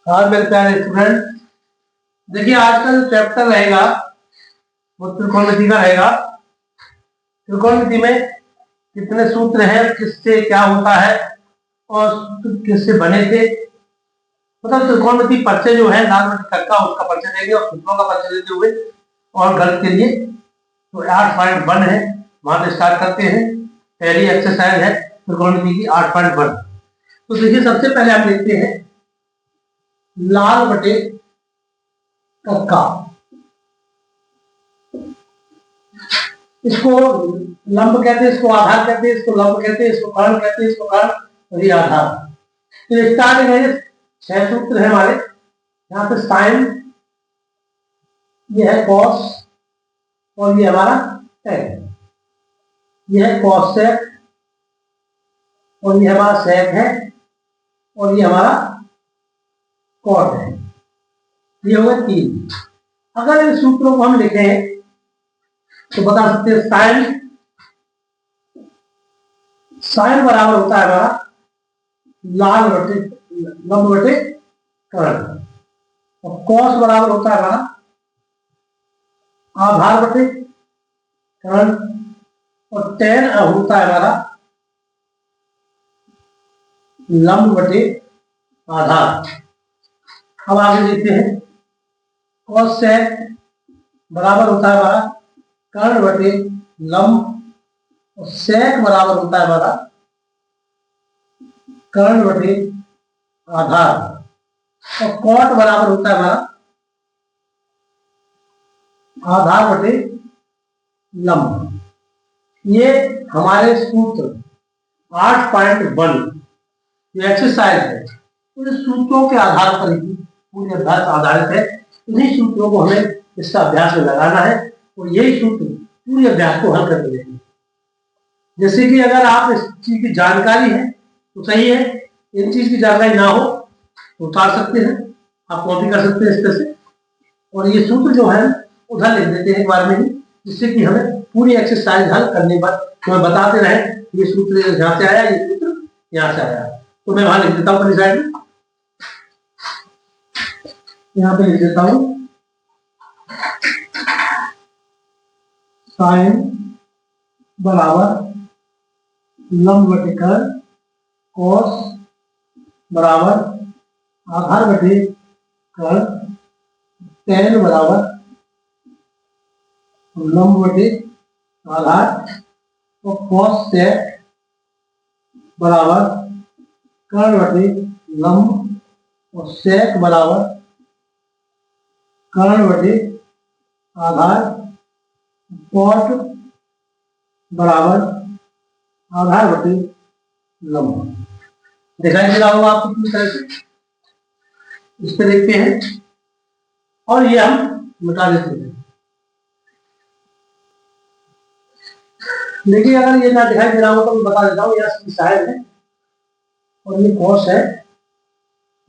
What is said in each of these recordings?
हाँ मेरे प्यारे स्टूडेंट, देखिए आज का जो चैप्टर रहेगा वो त्रिकोणमिति का रहेगा। त्रिकोणमिति में कितने सूत्र हैं, किससे क्या होता है और सूत्र किससे बने थे। मतलब त्रिकोणमिति परिचय जो है लाल बटे कक्का उसका परिचय देंगे और सूत्रों का परिचय देते हुए और गणित के लिए तो 8.1 है, वहां से स्टार्ट करते हैं। पहली एक्सरसाइज है त्रिकोणमिति की 8.1। तो देखिए सबसे पहले हम देखते हैं लाल बटे कक्का। इसको लंब कहते हैं, इसको आधार कहते हैं, इसको लंब कहते हैं, इसको कर्ण कहते हैं, इसको कर्ण और ये आधार। तो स्टार्टिंग है 6 सूत्र है हमारे। यहाँ पे साइन, ये है कॉस और ये हमारा टेन। ये है कॉस सेक और ये हमारा सेक है और ये हमारा कॉट है। ये हो गए 3। अगर इन सूत्रों को हम लिखें तो बता सकते हैं साइन बराबर होता है हमारा लाल बटे लंब बटे कर्ण और कॉस बराबर होता है हमारा आधार बटे कर्ण और टेन होता है हमारा लंब बटे आधार। अब आगे देखते हैं कॉस सेक बराबर होता है हमारा कर्ण बटे लंब और सेक बराबर होता है हमारा कर्ण बटे आधार और कॉट बराबर होता है हमारा आधार बटे लंब। ये हमारे सूत्र 8.1 ये एक्सरसाइज है। तो सूत्रों के आधार पर ही पूरे अभ्यास आधारित है। इन्हीं सूत्रों को हमें इसका अभ्यास में लगाना है और यही सूत्र पूरे अभ्यास को हल कर देंगे। जैसे कि अगर आप इस चीज की जानकारी है तो सही है, इन चीज की जानकारी ना हो तो उतार सकते हैं, आप कॉपी कर सकते हैं इस तरह से और ये सूत्र जो है उधर लिख देते हैं एक बार में ही, जिससे कि हमें पूरी एक्सरसाइज हल करने पर हमें बताते रहे ये सूत्र यहाँ से आया, ये सूत्र यहाँ से आया। तो मैं वहां लिख देता हूँ अपनी साइड में, यहाँ पे लिख देता हूँ साइन बराबर लंब बटे कर्ण, कॉस बराबर आधार बटे कर्ण, टेन बराबर लंब बटे आधार और कॉस सेक बराबर कर्ण बटे लंब और सेक बराबर कर्ण बटे आधार, कॉट बराबर आधार बटे लंब। दिखाई दे रहा होगा आपको पूरी तरह से, इस पे देखते हैं और ये हम मिटा देते हैं। देखिए अगर ये ना दिखाई दे रहा हो तो मैं बता देता हूँ, यह साइन है और ये कॉस है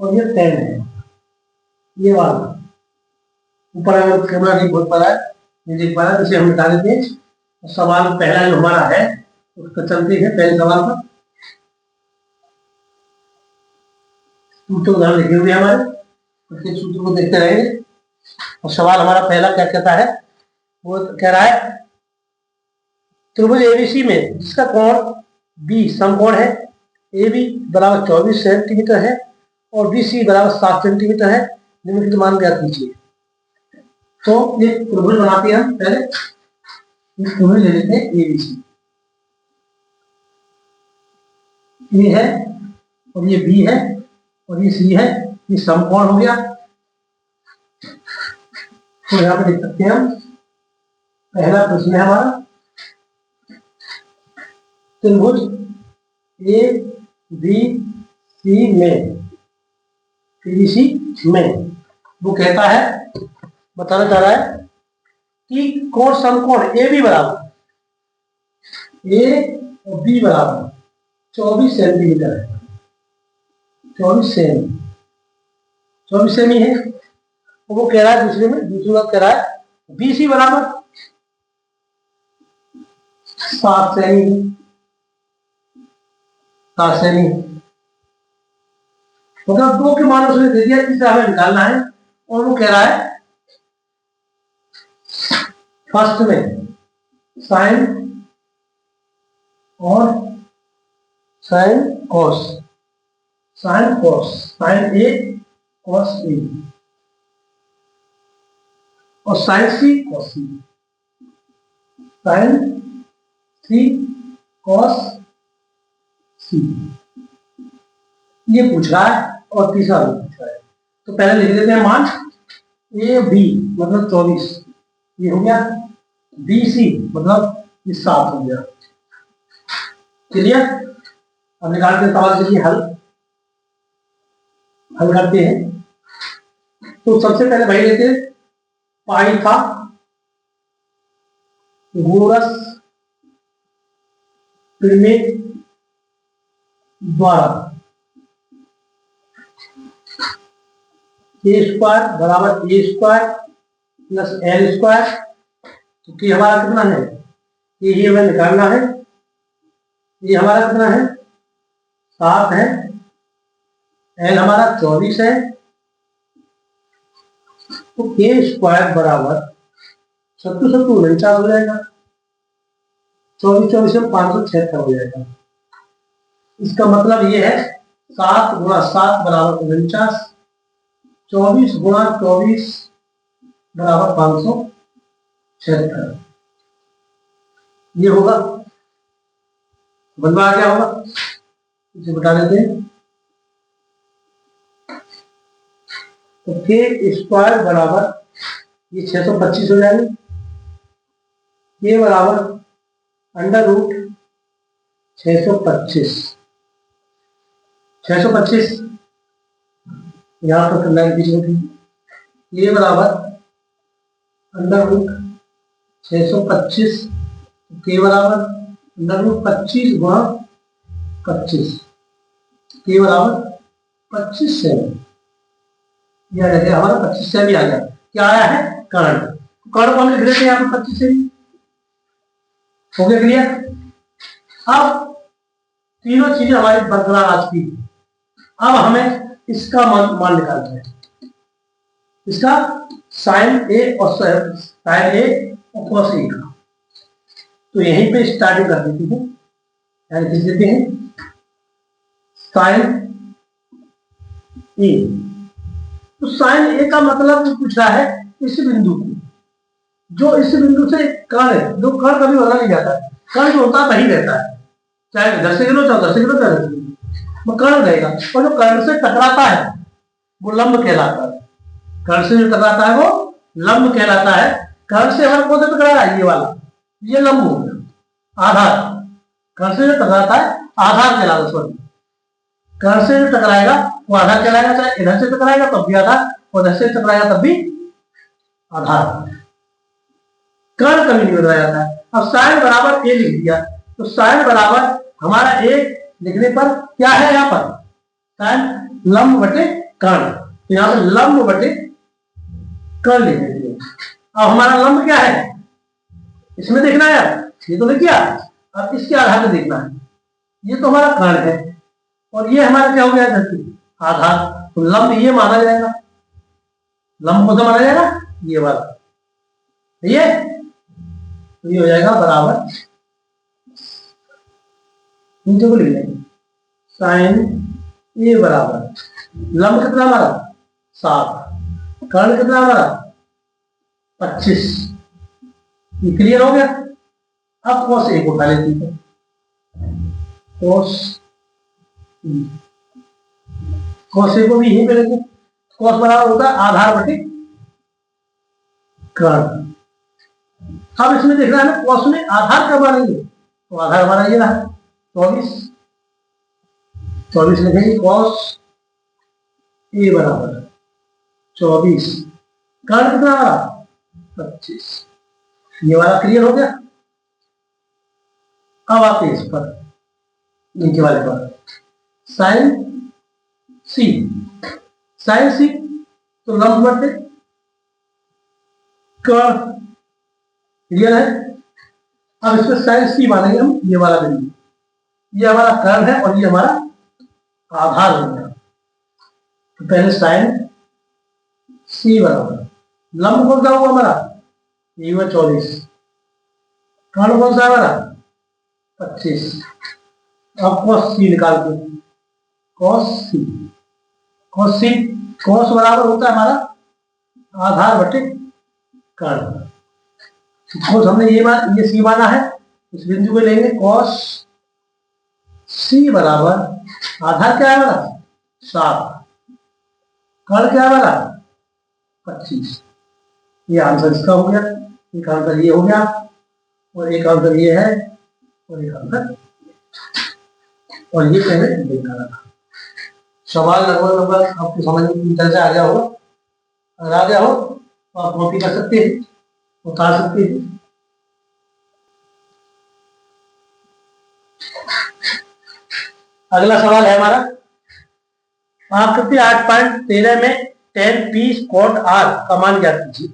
और ये टेन है। ये वाला ऊपर अगर कैमरा नहीं पहुंच पा रहा है, नहीं देख पा रहा है, इसे हम मिटा देते हैं। सवाल पहला जो हमारा है उसका चलते हैं पहले सवाल पर। सूत्र उदाहरण लिखे हुए हमारे, उसके सूत्र को देखते रहेंगे और सवाल हमारा पहला क्या कहता है, वो कह रहा है त्रिभुज एबीसी में जिसका कोण बी समकोण है, ए बी बराबर 24 सेंटीमीटर है और बी सी बराबर 7 सेंटीमीटर है, निम्नलिखित मान ज्ञात कीजिए। तो ये त्रिभुज बनाते हैं हम पहले, इस त्रिभुज ले लेते हैं एबीसी। ए है और ये बी है और ये सी है, ये समकोण हो गया। तो यहाँ पे लिख सकते हैं हम, पहला प्रश्न है हमारा त्रिभुज ए बी सी में, एबीसी में वो कहता है, बताना चाह रहा है कि कोण समकोण ए बी बराबर ए और बी बराबर 24 सेंटीमीटर है, 24 सेमी है। वो कह रहा है दूसरी बात कह रहा है बीसी बराबर 7 सेमी, 7 सेमी। मतलब दो के मान उसने दे दिया, जिसे हमें निकालना है, और वो कह रहा है फर्स्ट में साइन और sine cos, sine cos, sine A cos A, और sine C cos C, sine C cos C, ये पूछ रहा है और तीसरा भी पूछ रहा है। तो पहले लिख देते हैं मान, ए बी मतलब 24, ये हो गया, बी सी मतलब ये 7 हो गया। क्लियर? अब निकालते हैं सवाल के लिए हल करते हैं। तो सबसे पहले भाई लेते हैं पाई था गोरस परिमेय द्वारा ए स्क्वायर बराबर ए स्क्वायर प्लस एल स्क्वायर। तो कि हमारा कितना है, ये हमें निकालना है, ये हमारा कितना है 7 है, एल हमारा 24 है। तो के स्क्वायर बराबर 7 हो जाएगा, 24 में 576 हो जाएगा। इसका मतलब ये है 7 गुणा 7 बराबर 49, 24 गुणा 24 बराबर 576, ये होगा। बनवा क्या होगा, इसे बता देते हैं। तो के स्क्वायर बराबर ये 625 हो जाएंगे, के बराबर अंडर रूट 625, 625 यहाँ पर करना है बीच में, ये बराबर अंडर रूट 625, के बराबर अंडर रूट 25 गुणा 25, के बराबर 25 से यह आ गया हमारा 25 से भी आ गया। क्या आया है, कर्ण। कर्ण को हम लिख देते हैं यहाँ पर 25 से भी हो गया। क्लियर? अब तीनों चीजें हमारी बरकरार आ चुकी है। अब हमें इसका मान निकालना है, इसका साइन ए और साइन ए और कॉस ए का। तो यहीं पे स्टार्टिंग कर देती है, यानी लिख देते हैं साइन ए। तो साइन ए का मतलब पूछ रहा है इस बिंदु को, जो इस बिंदु से कर्ण है, जो कर्ण कभी बदला नहीं जाता है, कर्ण जो होता है वही रहता है, चाहे 10 से गिनो चाहे 10 से गिनो चाहे 10 से गिनो, वो कर्ण रहेगा। और जो कर्ण से टकराता है वो लंब कहलाता है, कर्ण से जो टकराता है वो लंब कहलाता है। कर्ण से हमारे कौन सा टकराया, ये वाला, ये लंब हो गया। आधार, कर्ण से जो टकराता है आधार कहलाता, सॉरी, कर्ण से जो टकराएगा वो आधार कहलाएगा, चाहे इधर से टकराएगा तब भी आधार, और इधर से टकराएगा तब भी आधार। कर्ण कभी नहीं बदला जाता है। अब साइन बराबर ए लिख दिया, तो साइन बराबर हमारा ए लिखने पर क्या है, यहाँ पर साइन लंब बटे कर्ण, तो यहाँ पर लंब बटे कर्ण लिख देंगे। अब हमारा लंब क्या है, इसमें देखना है, ये तो लिख दिया, अब इसके आधार पर देखना है। ये तो हमारा कर्ण है और ये हमारा क्या हो गया धरती आधार, तो लंब ये माना जाएगा। लंब कौन सा माना जाएगा, ये वाला, ये तो ये हो जाएगा बराबर, नीचे को लिख लेंगे साइन ए बराबर लंब कितना हमारा 7, कर्ण कितना हमारा 25। ये क्लियर हो गया। अब कॉस ए को उठा लेते हैं, कॉस ए को भी यहीं पे लेते, कॉस बराबर होता है आधार बटे कर्ण। अब इसमें देखना है ना कॉस में आधार कब मानेंगे, तो आधार हमारा ये रहा 24 लिखेंगे, कॉस ए बराबर 24, कर्ण कितना हमारा 25। ये वाला क्लियर हो गया। अब आते इस पर, नीचे वाले पर, साइन सी, साइन सी तो लंब बटे कर्ण, क्लियर है। अब इसमें साइन सी मानेंगे हम, ये वाला बिंदु, ये हमारा कर्ण है और ये हमारा आधार हो गया। तो पहले साइन सी बराबर लंब कौन सा हुआ हमारा, ये हुआ 24, कर्ण कौन सा हमारा 25। अब cos सी निकाल दो, cos सी, cos सी, cos बराबर होता है हमारा आधार बटे कर्ण। cos हमने ये सी माना है, इस बिंदु को लेंगे cos सी बराबर आधार क्या है हमारा 7, कर्ण क्या है हमारा 25। ये आंसर इसका हो गया, एक आंसर ये हो गया और एक आंसर ये है और एक आंसर, और ये पहले देखना था। सवाल लगभग आपको समझ में तरह से आ गया होगा, अगर आ गया हो तो आप कॉपी कर सकते हैं, उतार सकते हैं। अगला सवाल है हमारा, आकृति 8.13 में tan P cot R का मान ज्ञात कीजिए।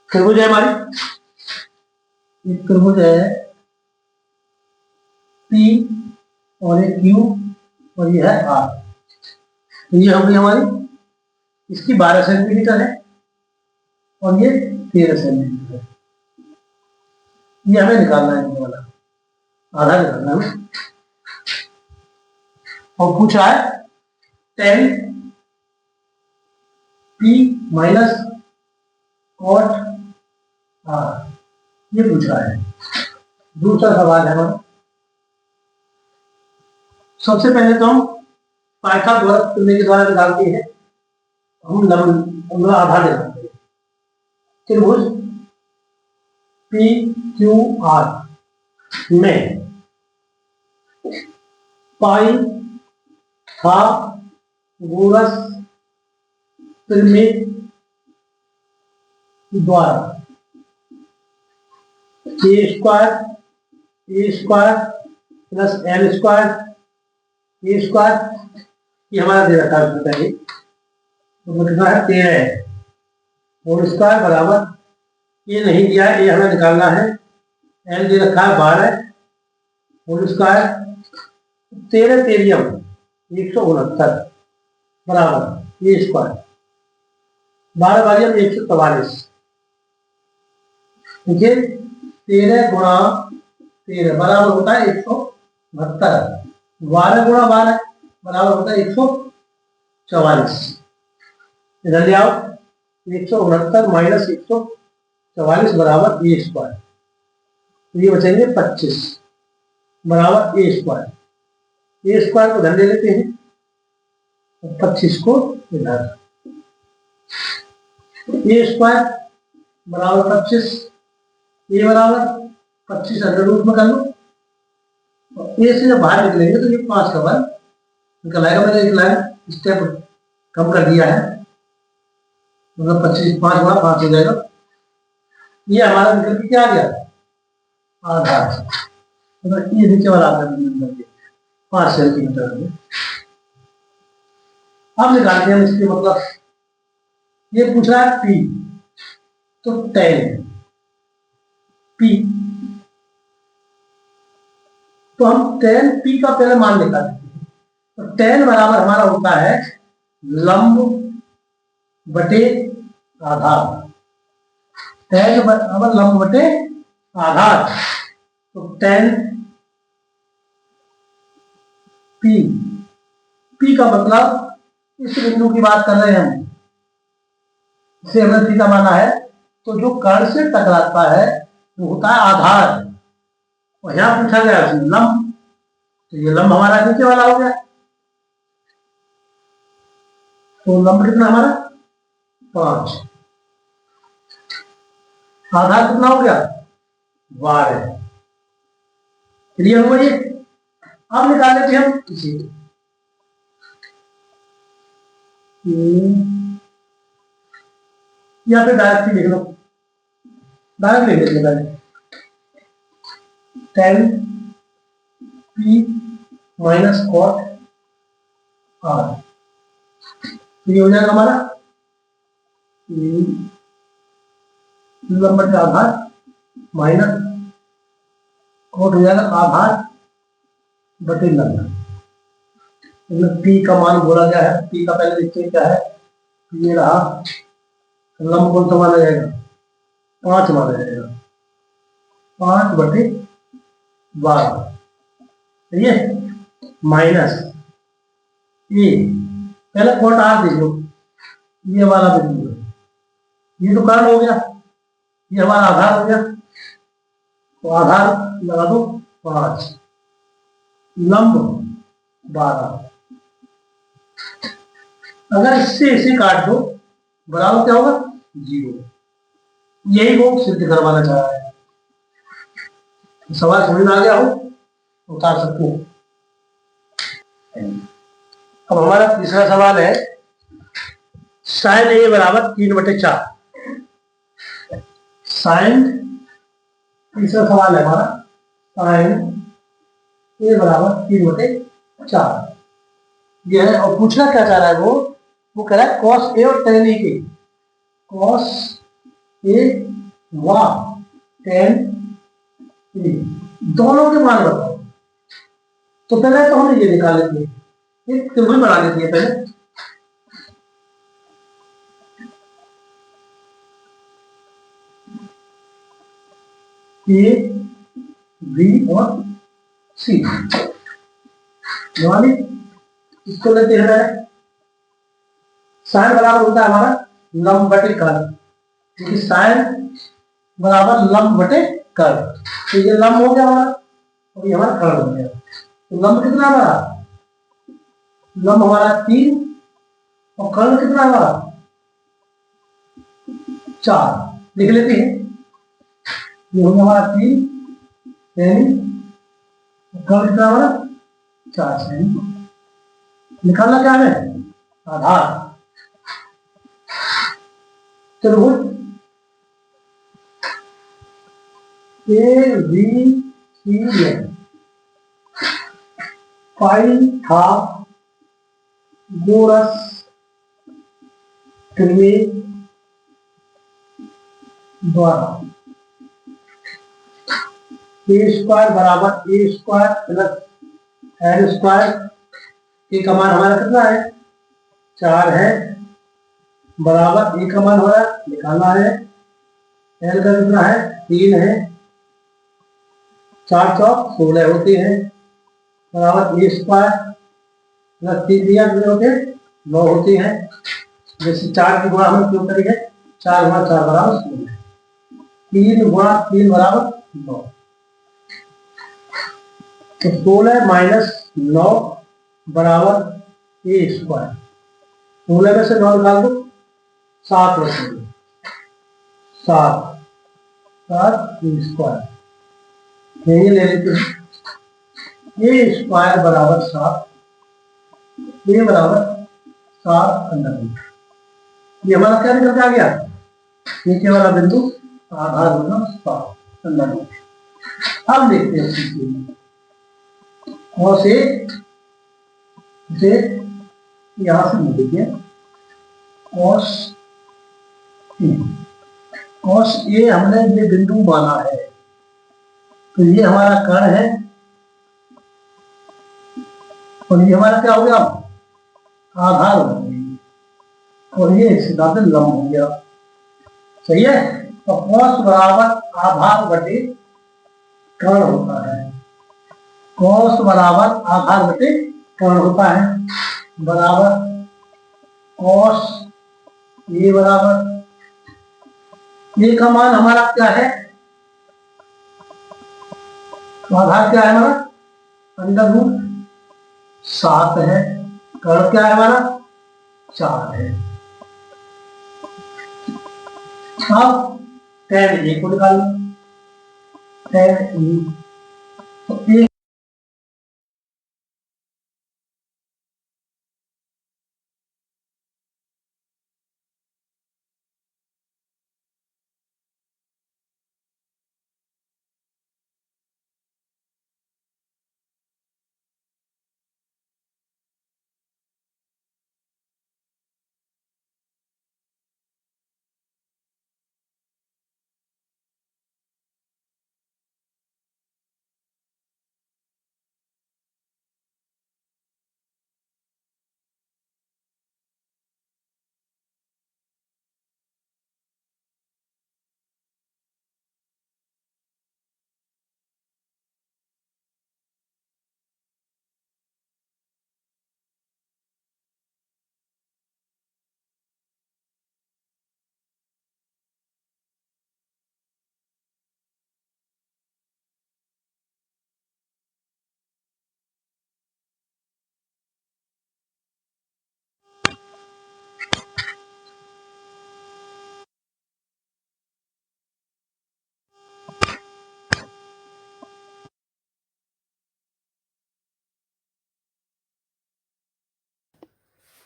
त्रिभुज है हमारी, एक त्रिभुज है P और एक Q और ये है R। तो ये हो गई हमारी, इसकी 12 सेंटीमीटर है और ये 13 सेंटीमीटर है। ये हमें निकालना है, ये वाला आधा निकालना है। और पूछा है tan P minus cot R, ये पूछ रहा है। दूसरा सवाल है हमारा, सबसे पहले तो हम पाइथागोरस प्रमेय के द्वारा निकालते हैं, हम आधार निकालते हैं। त्रिभुज पी क्यू आर में पाई था गोरस प्रमेय द्वारा ए स्क्वायर प्लस एल स्क्वायर ए स्क्वायर, ये हमारा दे रखा है, तो कितना है 13 है, और स्क्वायर बराबर ये नहीं दिया है, ये हमें निकालना है। एल दे रखा है 12 और स्क्वायर 13 तेरियम 169 बराबर ए स्क्वायर 12 बारियम 144। देखिए 13 गुणा 13 बराबर होता है 172, 12 गुणा 12 बराबर होता है 144। इधर ले आओ, 169 माइनस 144 बराबर ए स्क्वायर, तो ये बचेंगे 25 बराबर ए स्क्वायर। ए स्क्वायर को इधर ले लेते हैं और 25 को इधर, ए स्क्वायर बराबर 25, ए बराबर 25 अंडर रूट में कर लो, और ए से जब बाहर निकलेंगे तो ये 5 का वर्ग निकल आएगा। मैंने एक लाइन स्टेप कम कर दिया है, मतलब 25 5 गुणा 5 हो जाएगा। ये हमारा निकल के क्या आ गया आधार, मतलब ये नीचे वाला आधार 5 सेंटीमीटर में। अब निकालते हैं इसके, मतलब ये पूछ रहा है पी, तो tan पी, तो हम tan पी का पहले मान निकाल देते हैं। तो tan बराबर हमारा होता है लंब बटे आधार, tan बराबर लंब बटे आधार। तो tan पी, पी का मतलब इस बिंदु की बात कर रहे हैं हम, इसे हमने थीटा माना है, तो जो कर्ण से टकराता है वो होता है आधार, और यहां पूछा गया लंब, तो ये लंब हमारा नीचे वाला हो गया। तो लंब कितना हमारा 5, आधार कितना हो गया 12। क्लियर हुआ ये। अब निकाल लेते हम इसे, या फिर डायरेक्ट लिख लो, डायरेक्ट लिख लेते हैं। tan P minus cot R, ये हो जाएगा हमारा लंब बटे आधार माइनस cot हो जाएगा आधार बटे लंब। इसमें पी का मान बोला गया है। पी का पहले देखते हैं क्या है। ये रहा, लंब कौन सा माना जाएगा, 5 माना जाएगा, 5/12, सही है, माइनस ए, पहले कोट आर दे दो, ये वाला बिंदु है, ये तो कारण हो गया, ये हमारा आधार हो गया, तो आधार लगा दो 5, लंब 12। अगर इससे इसे काट दो बराबर क्या होगा, 0। यही वो सिद्ध करवाना चाह रहा है। तो सवाल समझ में आ गया हो, उतार सकते हो। अब हमारा तीसरा सवाल है, साइन ए बराबर 3/4। साइन, तीसरा सवाल है हमारा, साइन ए बराबर 3/4 ये है। और पूछना क्या चाह रहा है वो कह रहा है कॉस ए और टेन ए के, कॉस ए व टेन ए दोनों के मान बताओ। तो पहले तो हम ये निकाल लेते हैं, एक त्रिभुज बना लेते हैं पहले। ए बी और सी वाली, इसको लेते हैं। साइन बराबर होता है हमारा लंब बटे कर्ल, क्योंकि साइन बराबर लंब बटे कर्ल, तो ये लंब हो गया हमारा और ये हमारा कर्ल हो गया। तो लंब कितना हमारा, लंब हमारा 3 और कर्ल कितना हमारा 4, लिख लेते हैं। ये हो गया हमारा 3 सेमी, कर्ल कितना हमारा 4 सेमी। निकालना क्या है, आधार। त्रिभुज ए बी सी एन, था गोरस त्रिवेद द्वारा ए स्क्वायर बराबर ए स्क्वायर प्लस एन स्क्वायर, ए का मान हमारा कितना है 4 है, बराबर ए का मान हमारा निकालना है, एन का कितना है 3 है, 4 चौक 16 होते हैं, बराबर ए स्क्वायर प्लस 3 दिया कितने होते हैं 9 होते हैं। जैसे 4 की गुणा हम क्यों करेंगे, 4 गुणा 4 बराबर 16, 3 गुणा 3 बराबर 9, तो 16 माइनस 9 बराबर ए स्क्वायर। 16 में से 9 निकाल दो, 7 बचेंगे, 7 7 ए स्क्वायर, यही ले लेते हैं। ए स्क्वायर बराबर 7, ए बराबर 7 अंडर रूट, ये हमारा क्या निकल के आ गया, नीचे वाला बिंदु आधार होगा 7 अंडर रूट। अब देखते हैं कॉस ए से यहां से मिल गया कॉस ए, कॉस ए हमने ये बिंदु माना है, तो ये हमारा कर्ण है और ये हमारा क्या हो गया आधार हो गया, और ये सीधा से लंब हो गया, सही है। तो कॉस बराबर आधार बटे कर्ण होता है, कॉस बराबर आधार बटे कर्ण होता है, बराबर कॉस ए बराबर, ए का मान हमारा क्या है, तो आधार क्या है हमारा अंडर रूट 7 है, कर्ण क्या है हमारा 4 है। अब tan ए को निकालना, tan ए, तो ए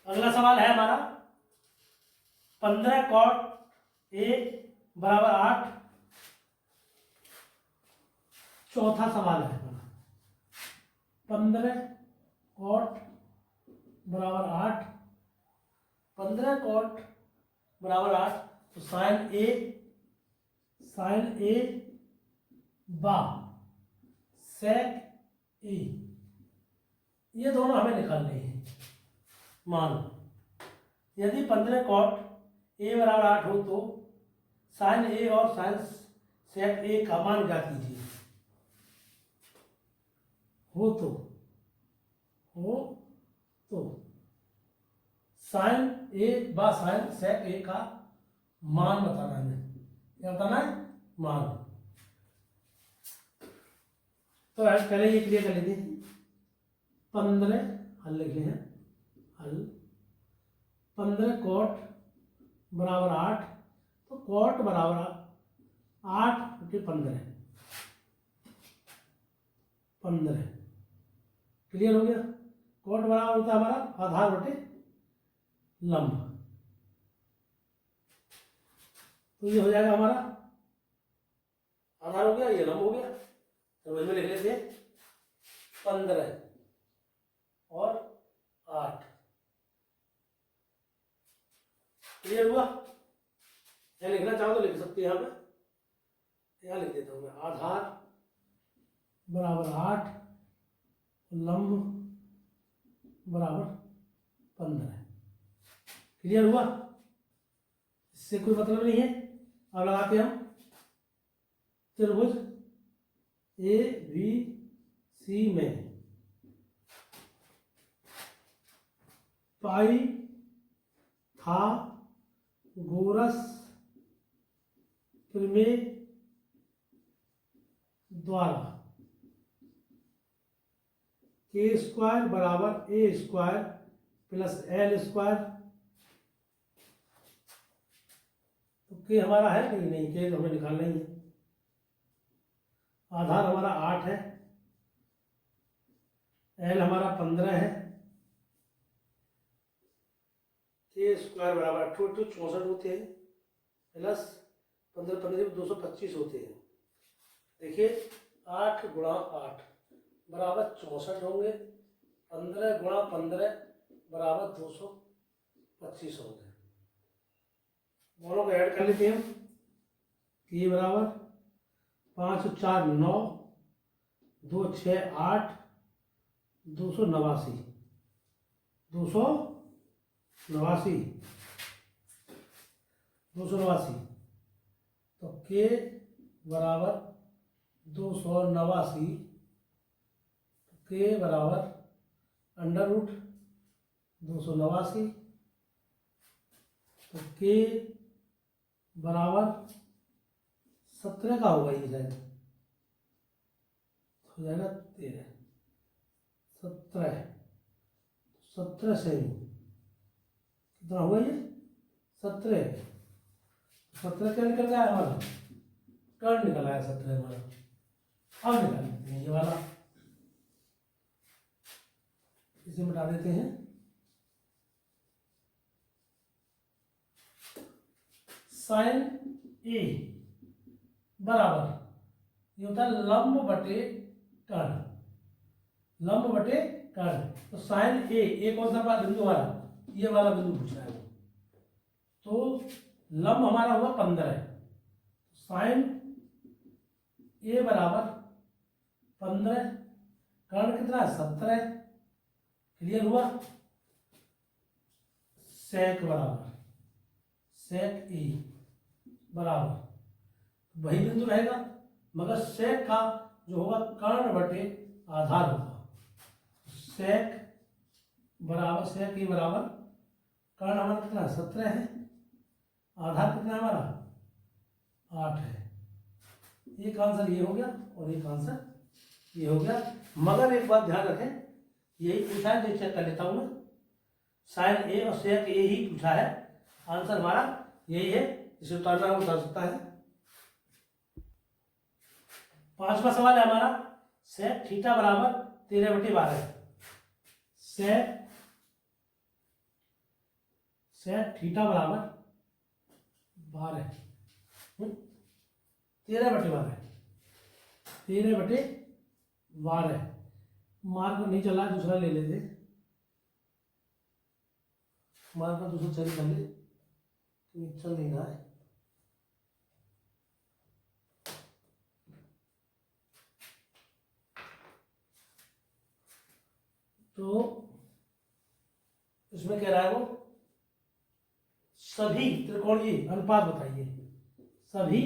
अगला सवाल है हमारा 15 cot A बराबर 8। चौथा सवाल है हमारा 15 cot बराबर 8। 15 cot बराबर 8, तो साइन ए बा सेक ए, ये दोनों हमें निकालने हैं। मान यदि 15 cot ए बराबर 8 हो तो साइन ए और साइन सेक ए का मान ज्ञात कीजिए। हो तो साइन ए बा साइन सेक ए का मान बताना है। क्या बताना है? मान। तो पहले ये क्लियर कर लीजिए। 15 हल लिख लें, हल 15 cot बराबर 8, तो cot बराबर 8 × 15 क्लियर हो गया। cot बराबर होता है हमारा आधार बटे लंब, तो ये हो जाएगा हमारा आधार हो गया, ये लंब हो गया। तो इसमें लिख लेते हैं 15 और 8। क्लियर हुआ? या लिखना चाहो तो लिख सकते हैं, यहाँ पे यहाँ लिख देता हूं मैं, आधार बराबर 8, लंब बराबर 15। क्लियर हुआ? इससे कोई मतलब नहीं है। अब लगाते हम त्रिभुज ए बी सी में पाई था गोरस प्रमेय द्वारा k² बराबर a² प्लस l²। तो के हमारा है कि नहीं? के तो हमें निकालना ही है। आधार हमारा 8 है, एल हमारा 15 है, k² बराबर 64 होते हैं, प्लस 15 15 225 होते हैं। देखिए 8 × 8 बराबर 64 होंगे, 15 × 15 बराबर 225 होंगे। दोनों को ऐड कर लेते हैं हम। ये बराबर 5 × 4 9, 2 × 6 8, 289 289। तो के बराबर 289, के बराबर √289, तो के बराबर 17 का होगा ये शायद, हो जाएगा 13 17 से कितना हुआ ये? 17 क्या निकल गया हमारा? टर्न निकल आया 17 हमारा। अब निकालते हैं ये वाला, इसे मिटा देते हैं। साइन ए बराबर ये होता है लंब बटे कर्ण, लंब बटे कर्ण। तो साइन ए कौन सा बिंदु हमारा? ये वाला बिंदु पूछ रहा है। तो लंब हमारा हुआ 15, साइन ए बराबर 15, कर्ण कितना है? 17। क्लियर हुआ? सेक बराबर सेक ए बराबर वही बिंदु रहेगा, मगर सेक का जो होगा कर्ण बटे आधार होगा। सेक बराबर सेक ए बराबर कर्ण हमारा कितना? 17 है, आधार कितना हमारा? 8 है। एक आंसर ये हो गया और एक आंसर ये हो गया। मगर एक बात ध्यान रखें, यही पूछा है तो चेक कर लेता हूं मैं। साइन ए और सेक ए ही पूछा है, आंसर हमारा यही है। इसे उतारना है उतार सकता है। 5वां सवाल है हमारा, सेक थीटा बराबर 13/12। सेक सेक थीटा बराबर 12, 13/12, 13/12। मार्क नहीं चला, दूसरा ले लेते, मार्क का दूसरा चल कर ले, चल नहीं रहा है। तो इसमें कह रहा है वो सभी त्रिकोणीय अनुपात बताइए, सभी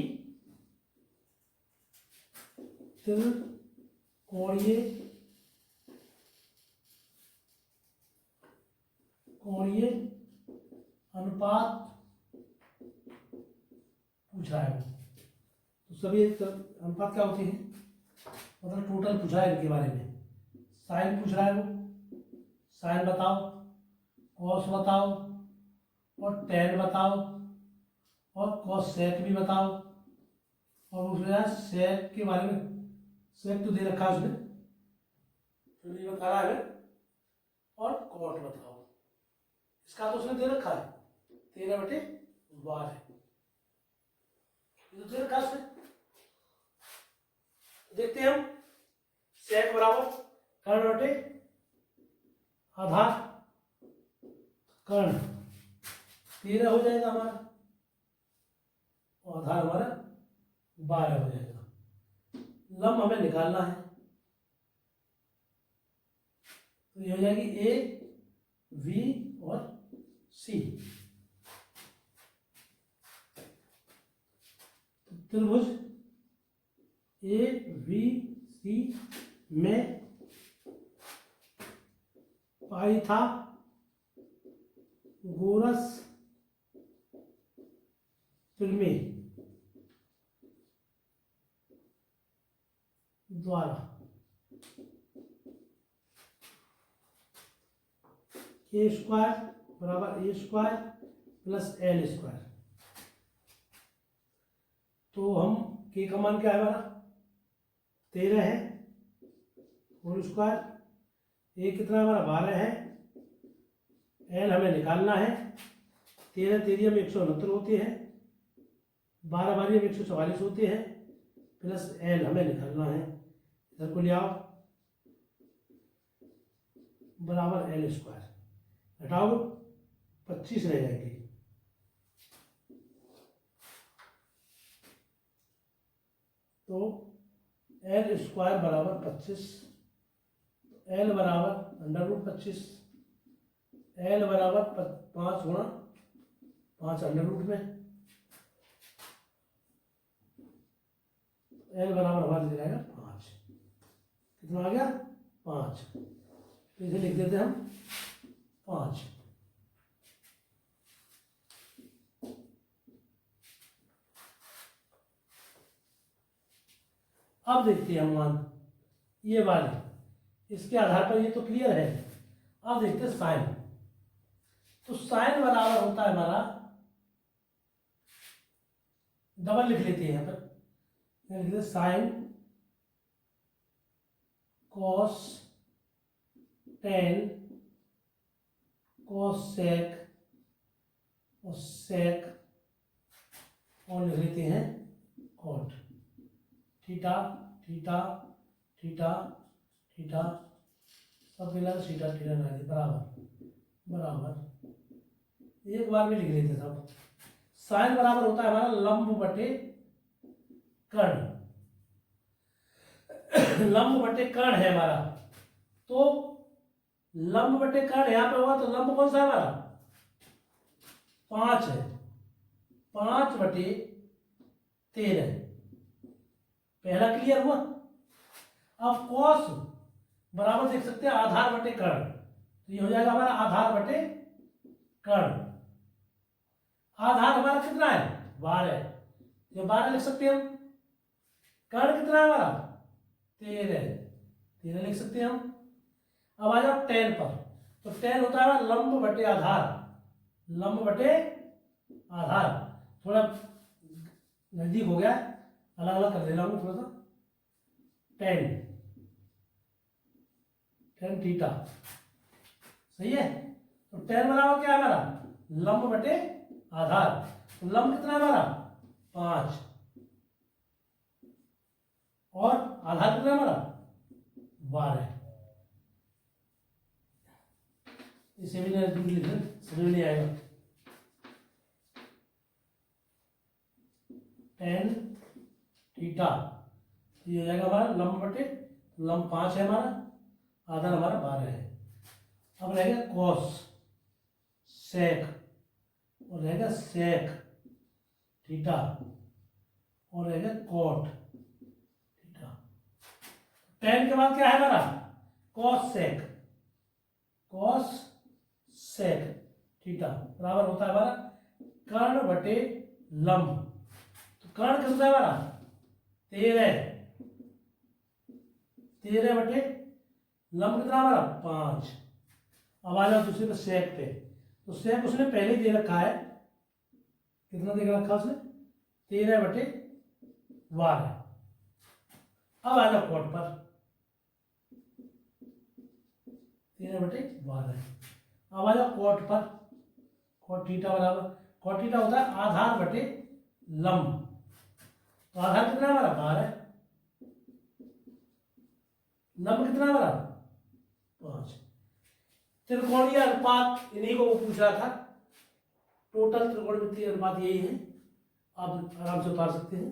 त्रिकोणीय अनुपात पूछ रहा है वो। तो सभी अनुपात क्या होते हैं, मतलब टोटल पूछा है इनके बारे में। साइन पूछ रहा है वो, साइन बताओ, कॉस बताओ, और टेन बताओ, और कॉस सेक भी बताओ, और उसमें सेक के बारे में, सेक तो दे रखा है उसने, तो ये बता रहा है, और कॉट बताओ, इसका तो उसने दे रखा है 13/12, ये तो दे रखा है उसने। देखते हैं हम, सेक बराबर कर्ण बटे आधार कर्ण, 13 हो जाएगा हमारा, और आधार हमारा 12 हो जाएगा। लंब हमें निकालना है, तो ये हो जाएगी ए वी और सी। त्रिभुज ए वी सी में पाइथागोरस प्रमेय द्वारा ए स्क्वायर बराबर ए स्क्वायर प्लस एल स्क्वायर। तो हम के का मान क्या है हमारा 13 है, होल स्क्वायर, ए कितना हमारा 12 है, एल हमें निकालना है, 13 तेरिया में 169 होते हैं, 12 बारिया में 144 होते हैं, प्लस एल हमें निकालना है, इधर को ले आओ, बराबर एल स्क्वायर, घटाओ 25 रह जाएगी। तो एल स्क्वायर बराबर 25, एल बराबर √25, एल बराबर 5 गुणा 5 √ में, एल बराबर हमारा दे जाएगा 5, कितना आ गया 5, तो इसे लिख देते हैं हम 5। अब देखते हैं हम मान ये वाले, इसके आधार पर ये तो क्लियर है। अब देखते हैं साइन। तो साइन बराबर होता है हमारा, डबल लिख लेते हैं यहाँ पर, लिख लेते sine cos tan cosec और सेक, और लिख लेते हैं cot, theta theta theta theta सब मिला थीटा थीटा बराबर बराबर, एक बार में लिख लेते हैं सब। साइन बराबर होता है हमारा लंब बटे कर्ण, लंब बटे कर्ण है हमारा। तो लंब बटे कर्ण यहां पे होगा, तो लंब कौन सा है हमारा 5 है, 5/13, पहला क्लियर हुआ। अब कॉस बराबर देख सकते हैं आधार बटे कर्ण, तो ये हो जाएगा हमारा आधार बटे कर्ण। आधार हमारा कितना है 12, ये 12 लिख सकते हैं हम। कर्ण कितना है हमारा 13 लिख सकते हैं हम। अब आ जाओ टेन पर, तो टेन होता है लंब बटे आधार, लंब बटे आधार, थोड़ा नजदीक हो गया, अलग अलग कर दे रहा हूं थोड़ा सा। टेन थीटा सही है। तो टेन बराबर क्या है हमारा लंब बटे आधार। तो लंब कितना है हमारा 5 और आधार कितना है हमारा 12। इसे भी नहीं समझ में नहीं आएगा। tan थीटा ये हो जाएगा हमारा लंब बटे, लंब 5 है हमारा, आधार हमारा 12 है। अब रहेगा कॉस सेक और रहेगा सेक थीटा और रहेगा कॉट थीटा। tan के बाद क्या है हमारा cosec, cosec theta बराबर होता है हमारा कर्ण बटे लंब। तो कर्ण कितना है हमारा 13 बटे लंब कितना हमारा 5। अब आ जाओ दूसरे पे सेक पे। तो सेक उसने पहले ही दे रखा है, कितना दे रखा उसने 13 बटे 12। अब आ जाओ कॉट पर 13 बटे 12। अब आ जाओ कॉट पर, कॉट थीटा बराबर, कॉट थीटा होता है आधार बटे लंब। तो आधार कितना है हमारा 12, लंब कितना है हमारा 5। त्रिकोणीय अनुपात इन्हीं को वो पूछ रहा था। टोटल त्रिकोणमितीय अनुपात यही है, आप आराम से उतार सकते हैं।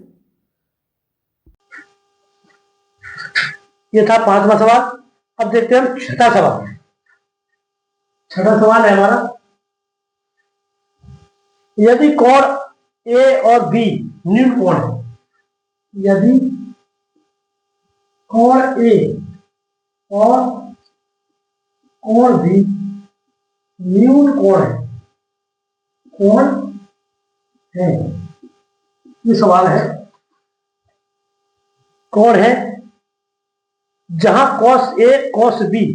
ये था 5वां सवाल। अब देखते हैं 6ठा सवाल। 6ठा सवाल है हमारा, यदि कोण ए और बी न्यून कोण है, यदि कोण ए और कोण बी न्यून कोण है, कोण है, ये सवाल है। कोण है जहां cos ए cos बी,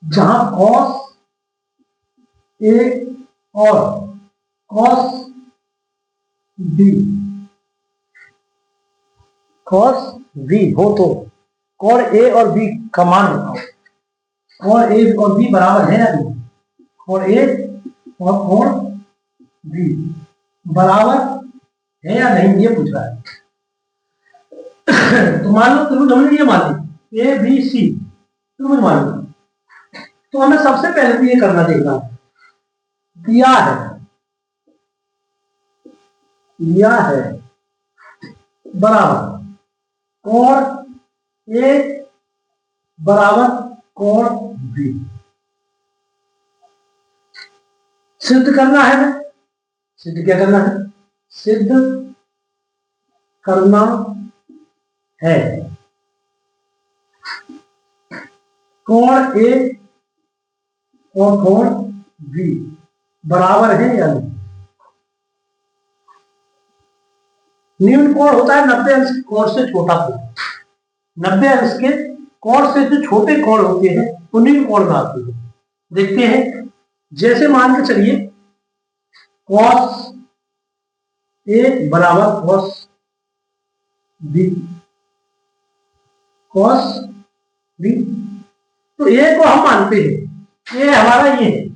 जहां cos ए और cos बी, cos बी हो तो कोण ए और बी का मान बताओ। कोण ए और बी बराबर है या नहीं, कोण ए और कोण बी बराबर है या नहीं, ये पूछ रहा है। तो मान लो त्रिभुज हमने ये मान ली ए बी सी त्रिभुज मान लो, तो हमें सबसे पहले तो ये करना देखना है, दिया है बराबर कोण ए बराबर कोण बी, सिद्ध करना है। सिद्ध क्या करना है, सिद्ध करना है कोण ए और कोण बी बराबर है या नहीं। न्यून कोण होता है 90 अंश के कोण से छोटा कोण। 90 अंश के कोण से जो छोटे कोण होते हैं वो न्यून कोण में आते हैं। देखते हैं, जैसे मान के चलिए cos ए बराबर cos बी, cos बी, तो ए को हम मानते हैं, ए हमारा ये है,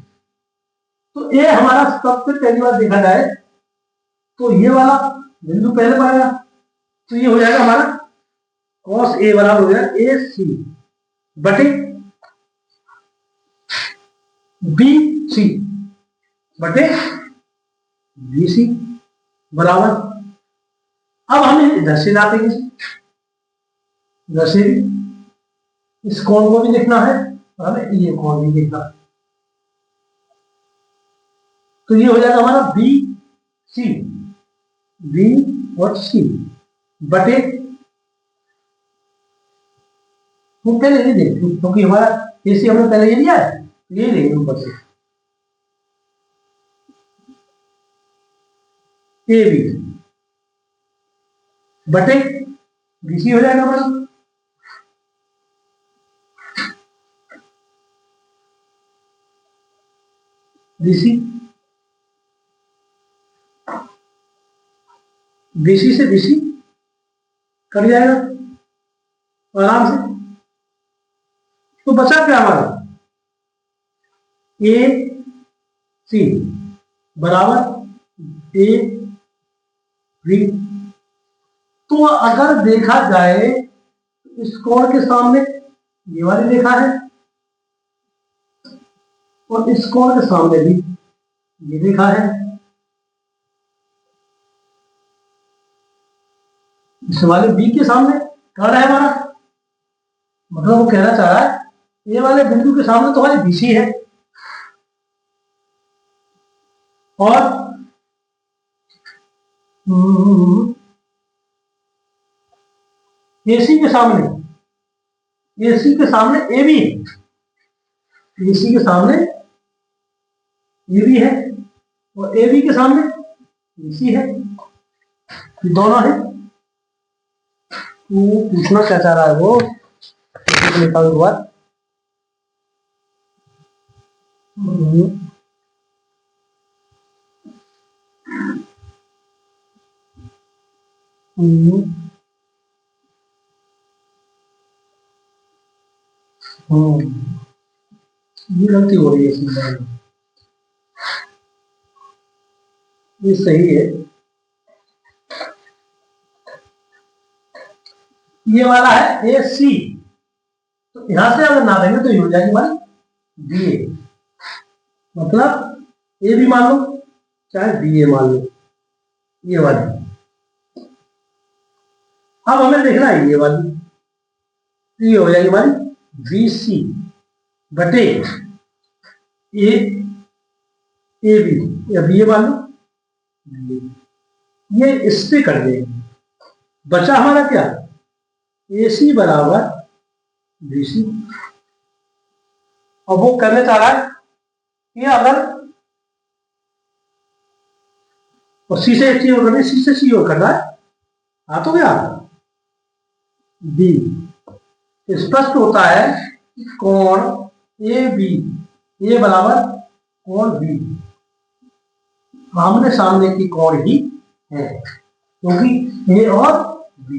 तो ए हमारा सबसे पहली बार देखा जाए तो ये वाला बिंदु पहले पाएगा, तो ये हो जाएगा हमारा cos ए बराबर हो जाएगा ए सी बटे बी सी बटे बी सी बराबर। अब हमें इधर से लाते हैं, इधर से इस कोण को भी देखना है और हमें ये कोण भी देखना है, तो ये हो जाएगा हमारा बी सी, बी और सी बटे, तो पहले ये देखते हैं क्योंकि हमारा ए सी हमने पहले ये लिया है, ये लेंगे ऊपर से ए बी बटे बी सी हो जाएगा हमारा। बीसी, बीसी से बीसी कट जाएगा आराम से, तो बचा क्या हमारा ए सी बराबर ए बी। तो अगर देखा जाए इस कोण के सामने ये वाली रेखा है और इस कोण के सामने भी ये रेखा है। इस वाले बी के सामने कौन है हमारा, मतलब वो कहना चाह रहा है ये वाले बिंदु के सामने तो हमारी बीसी है और एसी के सामने, एसी के सामने ए भी है, एसी के सामने ए भी है और ए बी के सामने एसी है, दोनों है। तो पूछना क्या चाह रहा है वो निकाल के बाद ये गलती हो रही है इसमें, ये सही है। ये वाला है ए सी, तो यहां से अगर ना देंगे तो ये हो जाएगी हमारी बी ए, मतलब ए भी मान लो चाहे बी ए मान लो, ये वाली। अब हमें देखना है ये वाली, तो ये हो जाएगी हमारी बी सी बटे ए ए बी, या बी ए मान लो, ये इससे कर देंगे, बचा हमारा क्या ए सी बराबर बी सी। अब वो करने चाह रहा है कि अगर और सी से सी और करना है, सी से सी और करना है, आ तो गया बी। स्पष्ट होता है कि कोण ए बी, ए बराबर कोण बी आमने सामने की कोण ही है, क्योंकि ए और बी,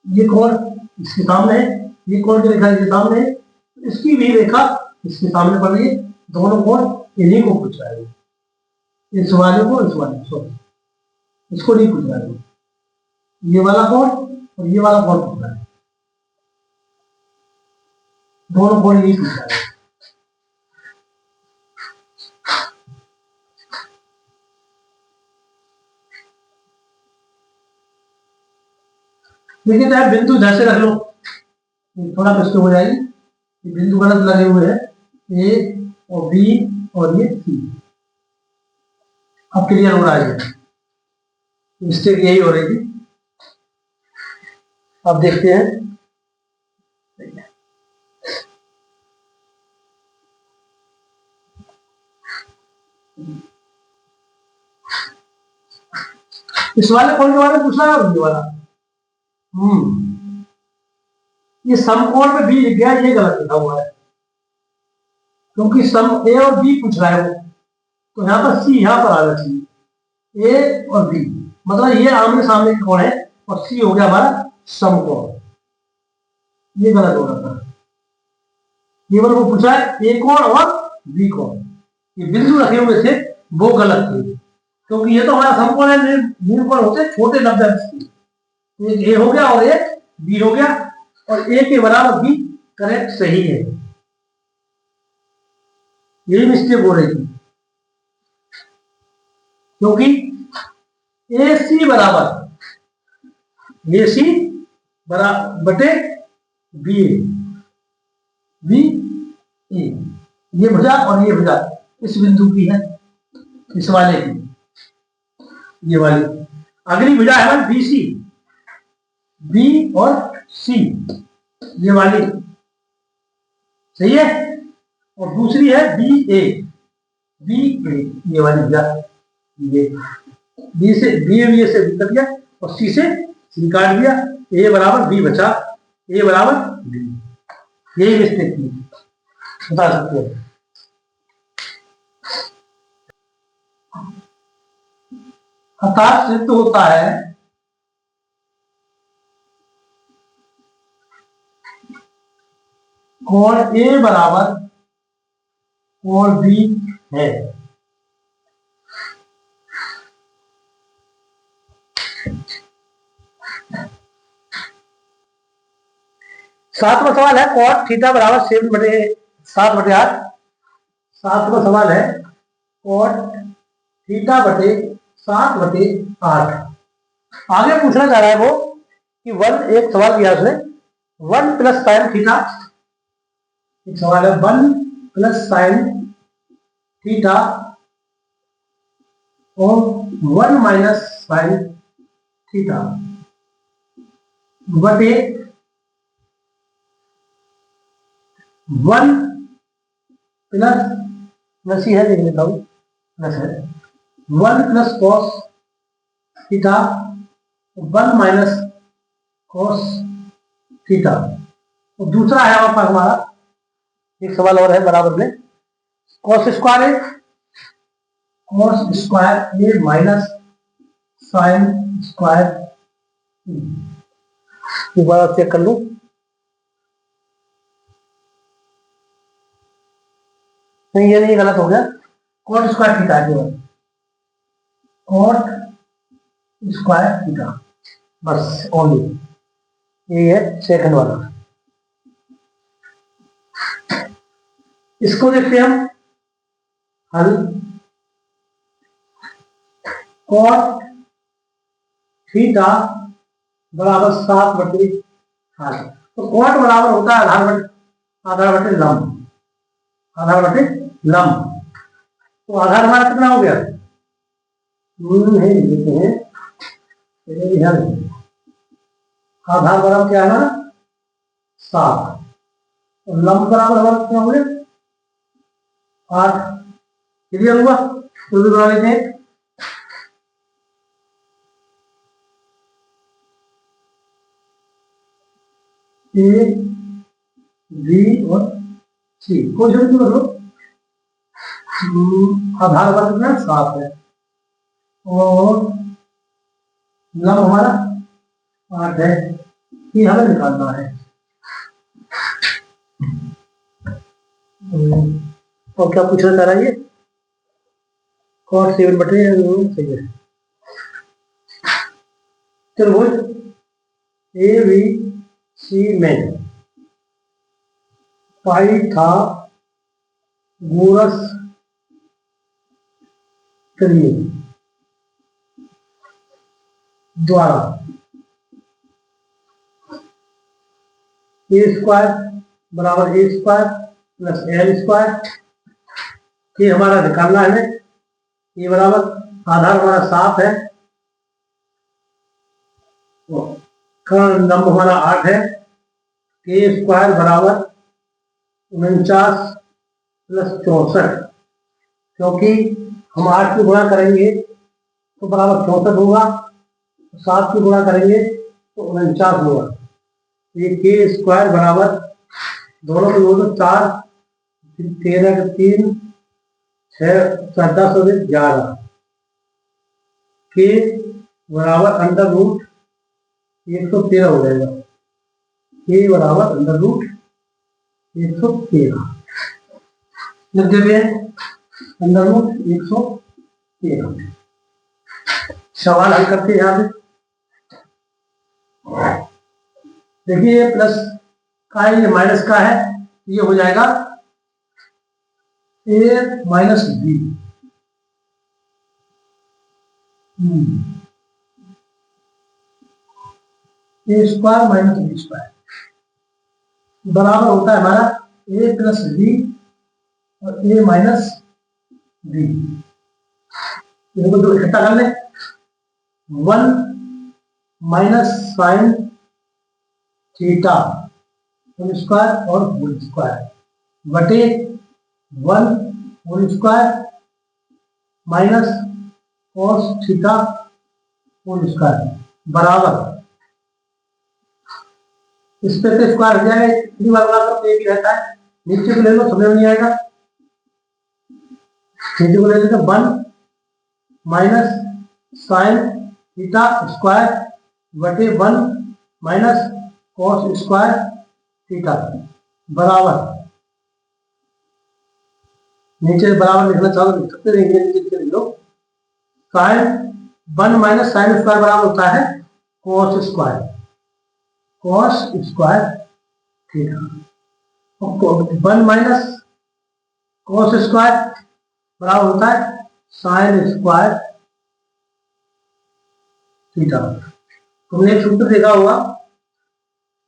ये कोण इसके सामने है, ये कोण की रेखा इसके सामने है, इसकी भी रेखा इसके सामने पड़ रही है, दोनों कोण इन्हीं को पूछ रहा है, इस वाले को इस वाले को, इसको नहीं पूछ रहा है, ये वाला कोण और ये वाला कोण पूछ रहा है, दोनों कोण नहीं पूछ रहा है। लेकिन चाहे बिंदु इधर से रख लो, थोड़ा मुश्किल हो जाएगी, बिंदु गलत लगे हुए हैं ए और बी और ये सी। अब क्लियर हो रहा है, मिस्टेक यही हो रही थी। अब देखते हैं, इस वाले कोण के बारे में पूछ रहा है, ये वाला ये समकोण में बी लिख गया, ये गलत लिखा हुआ है, क्योंकि सम ए और बी पूछ रहा है वो, तो यहाँ पर सी यहाँ पर आना चाहिए, ए और बी, मतलब ये आमने सामने का कोण है और सी हो गया हमारा समकोण, ये गलत हो रहा था। केवल वो पूछा है ए कोण और बी कोण, ये बिंदु रखे हुए थे वो गलत थे, क्योंकि ये तो हमारा समकोण है, नील कोण होते छोटे लब्ध, एक ए हो गया और एक बी हो गया, और ए के बराबर बी करेक्ट सही है, यही मिस्टेक हो रही थी, क्योंकि ए सी बराबर, ए सी बराबर बटे बी ए, बी ए, ये भुजा और ये भुजा इस बिंदु की है, इस वाले की, ये वाली अगली भुजा है हमारी बी सी, बी और सी, ये वाली सही है, और दूसरी है बी ए, बी ए ये वाली भुजा, ये बी से बी ए से बी कट गया और सी से सी काट दिया, ए बराबर बी बचा, ए बराबर बी, यही मिस्टेक थी, बता सकते हो। अर्थात सिद्ध होता है कोण ए बराबर कोण बी है। सातवां सवाल है cot थीटा बराबर 7/8। सातवां सवाल है cot थीटा बटे 7/8। आगे पूछना चाह रहा है वो कि एक सवाल किया उसने 1 प्लस साइन थीटा। एक सवाल है 1 प्लस साइन थीटा और 1 माइनस साइन थीटा बटे 1 प्लस ही है, देख लेता हूं, प्लस है 1 plus cos theta 1 minus cos theta. और दूसरा है हमारे पास हमारा एक सवाल और है बराबर में कॉस स्क्वायर ए माइनस साइन स्क्वायर। दोबारा चेक कर लूं, नहीं ये नहीं, गलत हो गया। कॉट स्क्वायर थीटा केवल, कॉट स्क्वायर थीटा बस, ओनली ये है सेकंड वाला। इसको देखते हैं हम हल। कॉट थीटा बराबर 7/8। तो कॉट बराबर होता है आधार बटे लंब, आधार बटे लंब। तो आधार हमारा कितना हो गया, लिखते हैं आधार बराबर क्या है हमारा 7, और लंब बराबर हमारा कितना हो गया 8। क्लियर हुआ? तो भी बना लेते हैं। ए बी और सी कोई सी भी लो, आधार बराबर कितना 7 है और लंब हमारा 8 है। ये हमें निकालना है। और क्या पूछना चाह रहा है ये, कॉट 7 बटे सही है। चलो ए बी सी में पाइथागोरस द्वारा ए स्क्वायर बराबर ए स्क्वायर प्लस एल स्क्वायर, ये हमारा निकालना है। ये बराबर आधार हमारा 7 है, लंब हमारा 8 है। ए स्क्वायर बराबर 49 प्लस 64, क्योंकि हम 8 की गुणा करेंगे तो बराबर 64 होगा, 7 की गुणा करेंगे तो 49 होगा। ये के स्क्वायर बराबर दोनों में बोलो 4, 13 का 3, 6, 14 से 11 के बराबर अंडर रूट 113 हो जाएगा। के बराबर अंडर रूट 113 लिख देंगे, अंडर रूट 113। सवाल हल करते हैं यहाँ पे। देखिए ये प्लस का है, ये माइनस का है, ये हो जाएगा ए माइनस बी। ए स्क्वायर माइनस बी स्क्वायर बराबर होता है हमारा ए प्लस बी और ए माइनस बी। इनको दो इकट्ठा कर लें, 1 minus sine theta whole square और होल स्क्वायर बटे 1 whole square minus cos theta whole square बराबर, इस पे तो स्क्वायर हो जाएगा, इतनी बार बराबर एक ही रहता है। नीचे को ले लो, समझ में नहीं आएगा। नीचे को ले लेते 1 माइनस साइन थीटा स्क्वायर बटे 1 माइनस कॉस स्क्वायर थीटा बराबर, नीचे बराबर लिखना चाहो लिख सकते हैं, नीचे लिख लो। साइन 1 माइनस साइन स्क्वायर बराबर होता है cos square, cos square theta. 1 minus cos square बराबर होता है साइन स्क्वायर थीटा। तुमने एक सूत्र देखा होगा,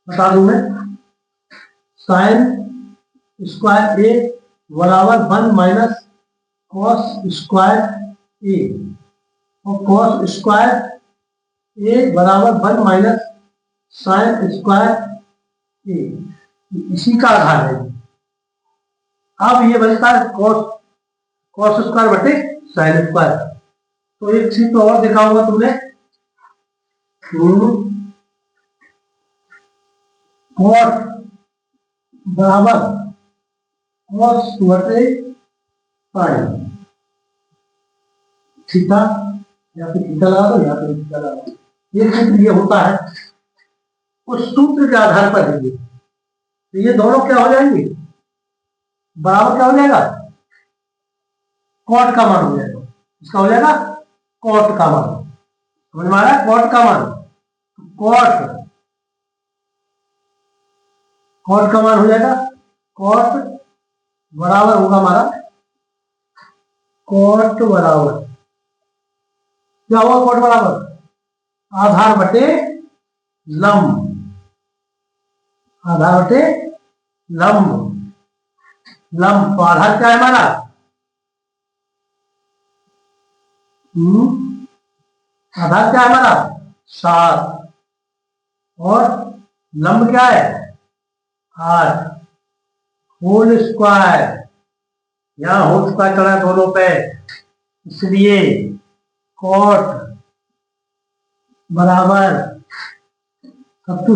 बता दूं मैं, साइन स्क्वायर ए बराबर 1 माइनस कॉस स्क्वायर ए, और कॉस स्क्वायर ए बराबर 1 माइनस साइन स्क्वायर ए, इसी का आधार है। अब ये बनता है कॉस स्क्वायर बटे साइन स्क्वायर। तो एक चीज तो और देखा होगा तुमने, कॉस बराबर कॉस बटे साइन थीटा, या फिर थीटा लगा दो या फिर थीटा लगा दो। ये सूत्र ये होता है, उस सूत्र के आधार पर है ये। तो ये दोनों क्या हो जाएंगे, बराबर क्या हो जाएगा, कॉट का मान हो जाएगा। इसका हो जाएगा कॉट का मान, समझ में आ रहा है, कॉट का मान। कॉट का मान हो जाएगा, कॉट बराबर होगा हमारा, कॉट बराबर क्या होगा, कॉट बराबर आधार बटे लंब, आधार बटे लंब। लंब तो आधार क्या है हमारा, आधार क्या है हमारा 7, और लंब क्या है 8, होल स्क्वायर, यहां होल स्क्वायर चला है दोनों पे, इसलिए कॉट बराबर 7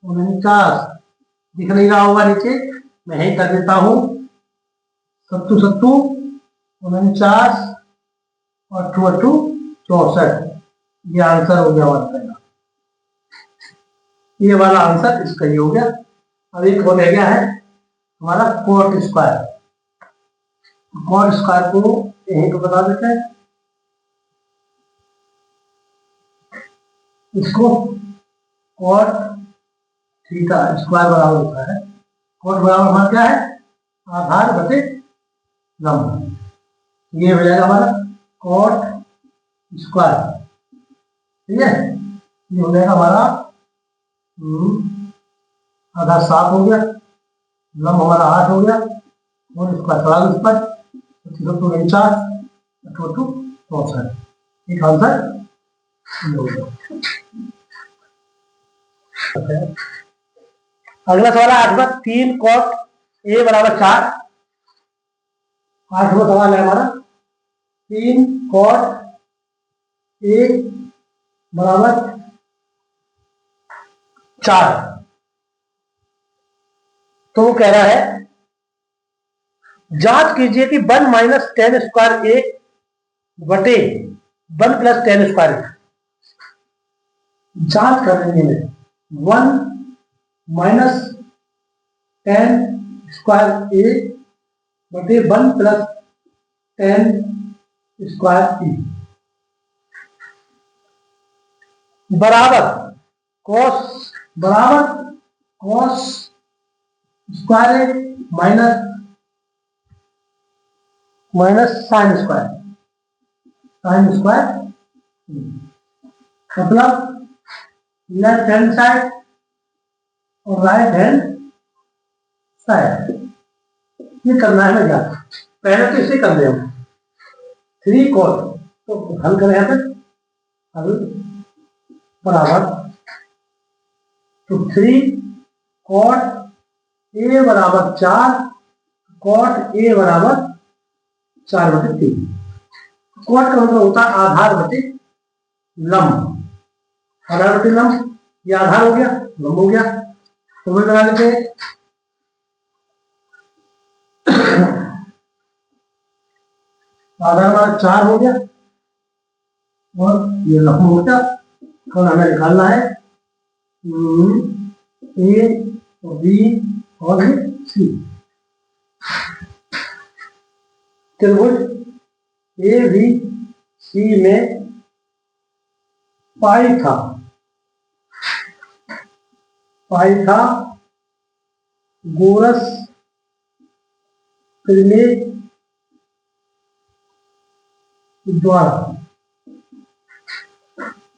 49, दिख नहीं रहा होगा नीचे, मैं यही कर देता हूं, 7 49 और 2 64, ये आंसर हो गया हमारा पहला, ये वाला आंसर इसका ही हो गया। अब एक हो रह गया है हमारा कॉट स्क्वायर। कॉट स्क्वायर को यहीं पे बता देते हैं, इसको कॉट थीटा स्क्वायर बराबर होता है, कॉट बराबर हमारा क्या है, आधार बटे लंब। ये हो जाएगा हमारा कॉट स्क्वायर, ठीक है। ये हो जाएगा हमारा आधार 7 हो गया, लंब हमारा 8 हो गया, और इसका 44 पर 49 64, एक आंसर हो गया। अगला सवाल है 8वां, 3 कॉट ए बराबर 4। 8वां सवाल है हमारा 3 कॉट ए बराबर 4। तो वो कह रहा है जांच कीजिए कि 1 माइनस टेन स्क्वायर ए बटे 1 प्लस टेन स्क्वायर। जांच करने में 1 माइनस टेन स्क्वायर ए बटे 1 प्लस टेन स्क्वायर ई बराबर कॉस स्क्वायर ए माइनस साइन स्क्वायर, मतलब लेफ्ट हैंड साइड और राइट हैंड साइड, ये करना है ना। पहले तो इसे कर रहे हम 3 कॉट, तो हल करें यहाँ पे, हल बराबर, तो 3 कॉट ए बराबर 4, कॉट ए बराबर 4 बटे 3। कॉट का मतलब होता है आधार बटे लंब, आधार बटे लंब, ये आधार हो गया, लंब हो गया, तो वही लगा लेते हैं। आधार हमारा 4 हो गया और ये लंब हो गया, और हमें निकालना है ए और बी और सी। त्रिभुज ए बी सी में पाई था गोरस प्रमेय द्वारा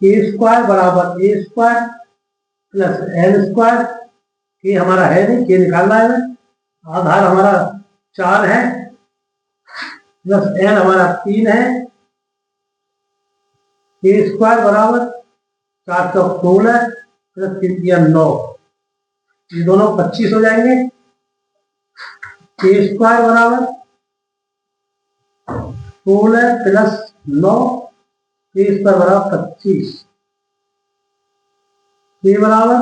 ए स्क्वायर बराबर ए स्क्वायर प्लस एल स्क्वायर, के हमारा है नहीं, के निकालना है, आधार हमारा 4 है प्लस एल हमारा 3 है, के स्क्वायर बराबर 4 चौक 16 प्लस 3 9, ये दोनों 25 हो जाएंगे। के स्क्वायर बराबर 16 प्लस 9, के स्क्वायर बराबर 25, के बराबर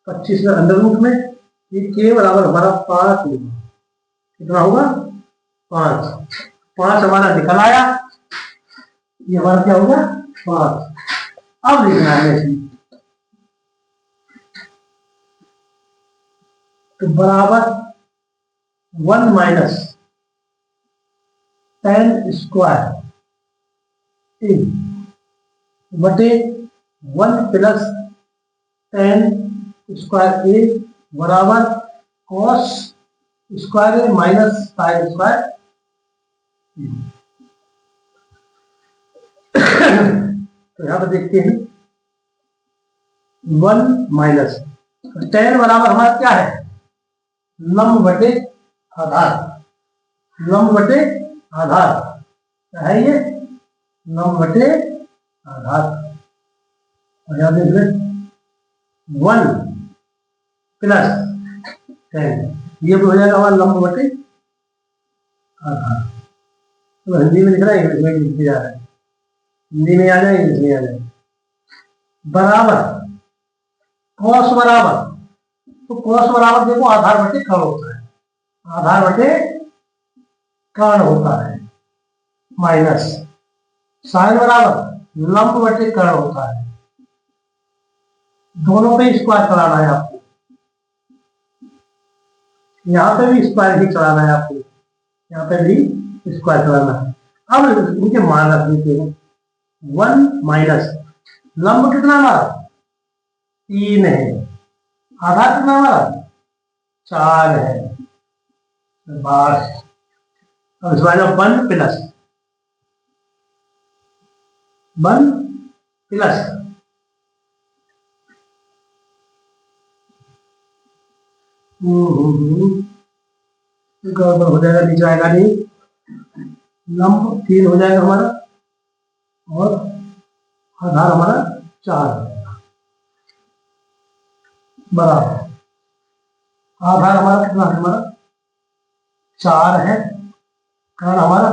25 में अंडर रूट में, ये के बराबर हमारा 5 होगा। कितना होगा? 5। 5 हमारा निकल आया, ये हमारा क्या होगा? 5। अब लिखना है इसमें, तो बराबर 1 माइनस tan स्क्वायर बटे 1 प्लस tan स्क्वायर ए बराबर cos स्क्वायर ए माइनस साइन स्क्वायर। तो यहां पर देखते हैं 1 माइनस tan बराबर हमारा क्या है? लंब बटे आधार, लंब बटे आधार क्या है? ये लंब बटे आधार। और यहां देख लें 1 प्लस 10, ये भी हो जाएगा हमारा लंब बटे आधार। तो हिंदी में लिख रहा है, इंग्लिश में लिख जा रहा है, हिंदी में आ जाए इंग्लिश में आ जाए। बराबर कॉस बराबर, तो कॉस बराबर देखो आधार बटे कर्ण होता है, आधार बटे कर्ण होता है, माइनस साइन बराबर लंब बटे कर्ण होता है। दोनों पे स्क्वायर चलाना है आपको, यहां पे भी स्क्वायर ही चलाना है आपको, यहाँ पे भी स्क्वायर चलाना है। अब इनके मान रख देते हैं। 1 माइनस लंब कितना हमारा? 3 है, आधार कितना हमारा? 4 है। बस अब इस बार 1 प्लस 1 प्लस गड़बड़ हो जाएगा, नीचे आएगा नहीं, लंब 3 हो जाएगा हमारा और आधार हमारा 4 है, बराबर आधार हमारा कितना है? हमारा 4 है, कर्ण हमारा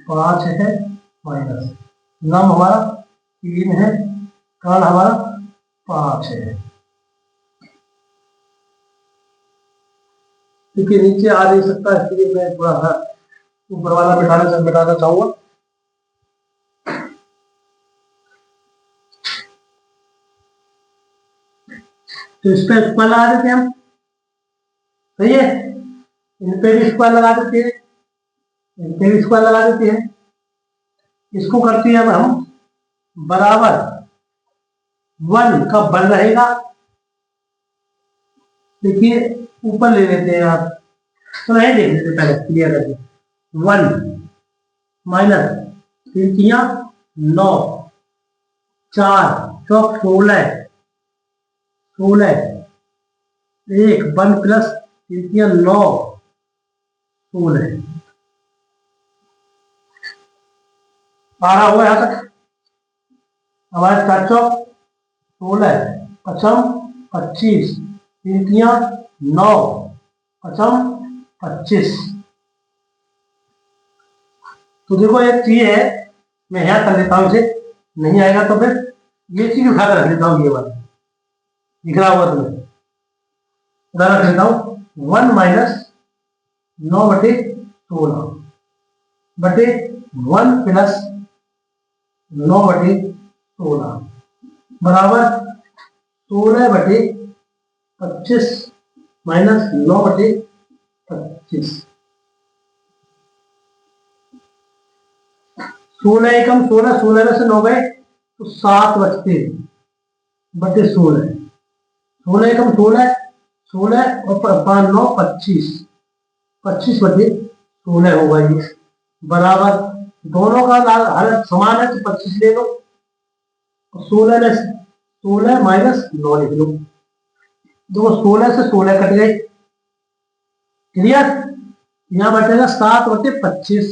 5 है, माइनस लंब हमारा 3 है, कर्ण हमारा 5 है। क्योंकि नीचे आ नहीं सकता, इसलिए मैं थोड़ा सा ऊपर वाला बिठाना चाहूंगा। तो इस पर स्क्वायर लगा देते हैं हम, सही है, इन पे भी स्क्वायर लगा देते हैं, इन पे भी स्क्वायर लगा देते हैं। इसको करते हैं अब हम बराबर 1 कब बन रहेगा? देखिए ऊपर ले लेते हैं आप, तो नहीं देख लेते पहले क्लियर करके। 1 माइनस 3 9, 4 चौक 16, 16 1 1 प्लस 3 9 16 12 हुआ यहाँ तक हमारे 4 चौक 16 पचम 25 3 9 पचम 25। तो देखो एक चीज है, मैं यहाँ कर लेता हूँ इसे, नहीं आएगा तो फिर ये चीज उठा कर रख लेता हूँ, ये वाला दिख रहा होगा तुम्हें, उठा रख लेता हूँ। 1 माइनस 9 बटे 16 बटे 1 प्लस 9 बटे 16 बराबर 16 बटे 25 माइनस 9 बटे 25। 16 एकम 16, 16 में से 9 गए तो 7 बचते बटे 16, 16 एकम 16, 16 और 5 9 25, 25/16 होगा ये, बराबर दोनों का हर समान है तो 25 ले लो, 16 माइनस 9 लिख लो, देखो 16 से 16 कट गए, क्लियर। यहाँ बचेगा 7/25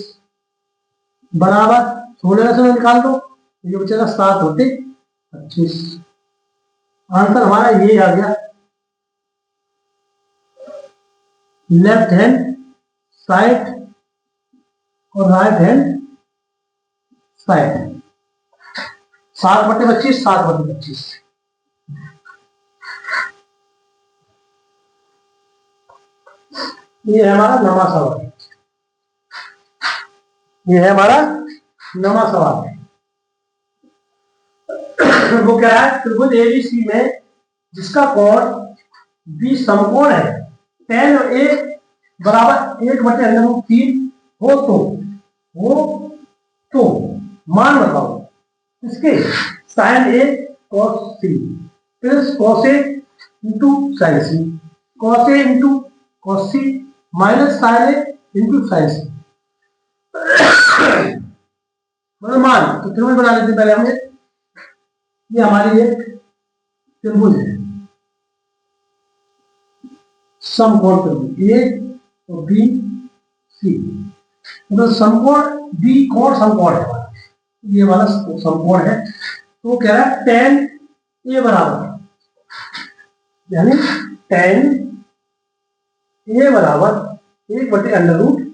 बराबर 16 से निकाल दो, ये बचेगा 7/25। आंसर हमारा ये आ गया, लेफ्ट हैंड साइड और राइट हैंड साइड, 7/25 7/25। ये है हमारा नवा सवाल, ये है हमारा नवा सवाल। वो क्या है, त्रिभुज एबीसी में जिसका कोण बी समकोण है, tan A बराबर 1/√3 हो तो मान बताओ इसके sin A cos C plus cos A into sin C, cos A into cos C minus sin A into sin C, मतलब मान। तो त्रिभुज बना लेते पहले हमने, ये हमारी एक त्रिभुज है, समकोण त्रिभुज ए और बी सी, मतलब समकोण बी कोण समकोण है, ये वाला समकोण है। तो कह रहा है tan A बराबर, यानी tan A बराबर 1/√3।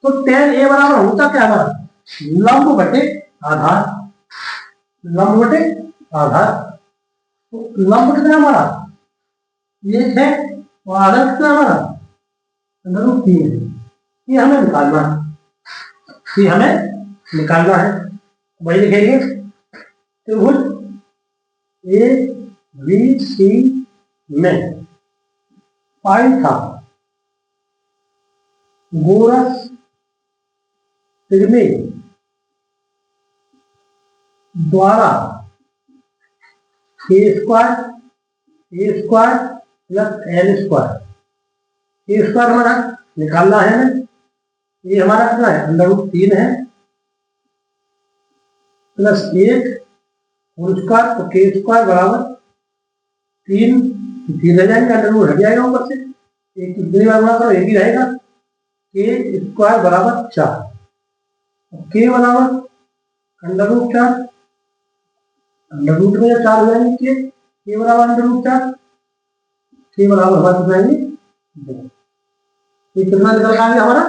तो tan A बराबर होता क्या हमारा, लंब बटे आधार, लंब बटे आधार। तो लंब कितना हमारा 1 है और आधार कितना हमारा √3 है, ये हमें निकालना है, ये हमें निकालना है। वही लिखेंगे, त्रिभुज ए बी सी में पाइथा गोरस त्रिमेय द्वारा ए स्क्वायर प्लस एल स्क्वायर, ए स्क्वायर हमारा निकालना है, ये हमारा कितना है √3 है प्लस 1 होल स्क्वायर, तो के स्क्वायर बराबर 3 रह जाएंगे, √ हट जाएगा ऊपर से, एक कितनी बार गुणा करो एक ही रहेगा, के स्क्वायर बराबर 4, के बराबर √4, √ में 4 हो जाएंगे, के बराबर √4, के बराबर हमारे कितना आएंगे 2, ये कितना निकल का हमारा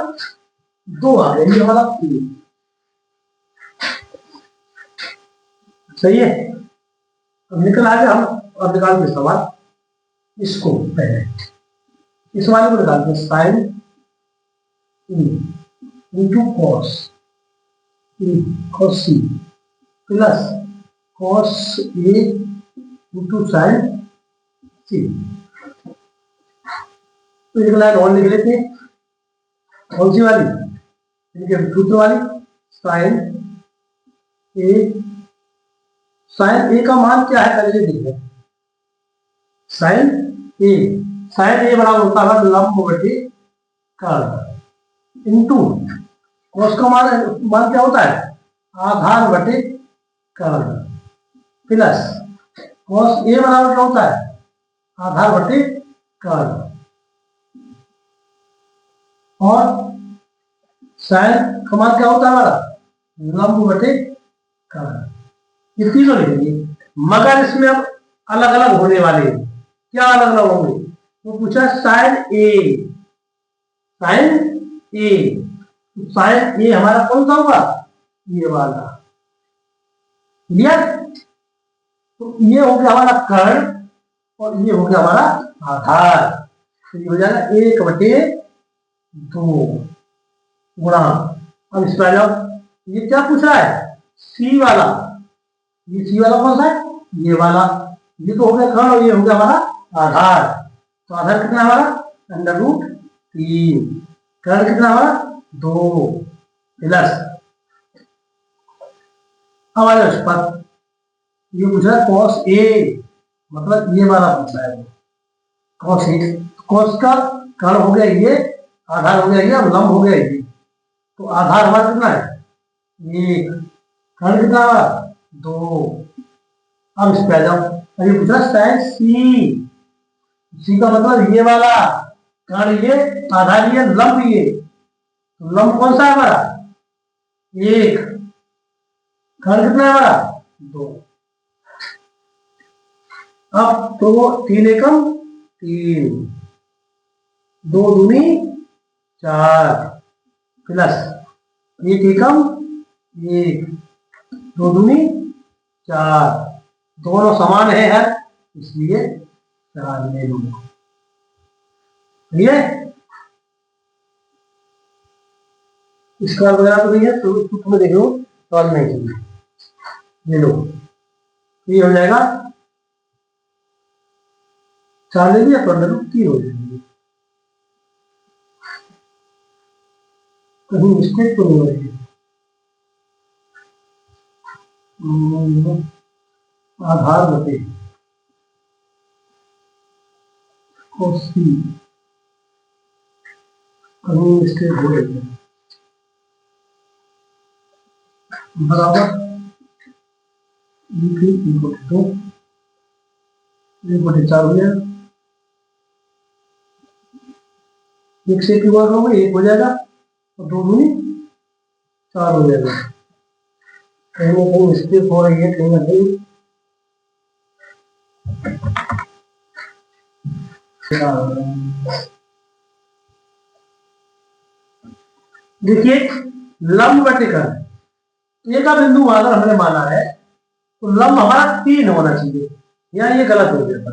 2 आ गया, ये हमारा 3, सही है। अब निकल आ गया, हम अब निकालते सवाल, इसको पहले इस वाले को निकालते हैं, sine into cos C plus cos A into sine C. तो एक लाइन और लिख लेते हैं, कौन सी वाली, इनके सूत्र वाली, साइन ए का मान क्या है पहले देखते हैं। साइन ए बराबर होता है लंब बटे कर्ण इंटू कॉस का मान क्या होता है आधार बटे कर्ण प्लस कॉस ए बराबर क्या होता है आधार बटे कर्ण, और साइन का मान क्या होता है हमारा लंब बटे कर्ण। ये तीनों लिखेंगे, मगर इसमें अब अलग अलग होने वाले हैं। क्या अलग अलग होंगे, वो पूछा साइन ए, साइन ए हमारा कौन सा होगा ये वाला, क्लियर। तो ये हो गया हमारा कर्ण और ये हो गया हमारा आधार, तो ये हो जाएगा 1/2 गुणा। अब इस पर जाओ, ये क्या पूछ रहा है सी वाला, ये सी वाला कौन सा है ये वाला, ये तो हो गया कर्ण और ये हो गया हमारा आधार। तो आधार कितना हमारा √3, कर्ण कितना हमारा 2 प्लस, अब आ जाओ इस पर, ये पूछ रहा है कॉस ए, मतलब ये वाला पूछ रहा है, कॉस ए, कॉस का कर्ण हो गया ये, आधार हो गया ये, और लंब हो गया ये। तो आधार हमारा कितना है 1, कर्ण कितना है 2। अब इस पे आ जाओ, अभी पूछ रहा साइन सी, सी का मतलब ये वाला, कर्ण ये, आधार ये, लंब ये। तो लंब कौन सा है हमारा 1, कर्ण कितना है हमारा 2। अब तो 3 एकम 3, 2 दूनी 4, प्लस 1 एकम 1, 2 दूनी 4, दोनों समान है इसलिए 4 ले लो। ठीक है, इसका वगैरह तो नहीं है, तो तुम्हें देख लो, सॉल्व नहीं चाहिए, ले लो। ये हो जाएगा 4 ले लिया तो अंडर रूट 3 हो जाएगी। कहीं मिस्टेक तो नहीं हो रही। आधार बटे कोसी, कहीं मिस्टेक हो रही है, बराबर तो 1/4 हो जाएगा। 1 से 1 की बार होगा 1 हो जाएगा, और 2 दूनी 4 हो जाएगा। कहीं ना कहीं मिस्टेक हो रही है, कहीं ना कहीं। देखिए लंब बटे कर्ण, ए का बिंदु अगर हमने माना है तो लंब हमारा 3 होना चाहिए, यहाँ ये गलत हो गया था।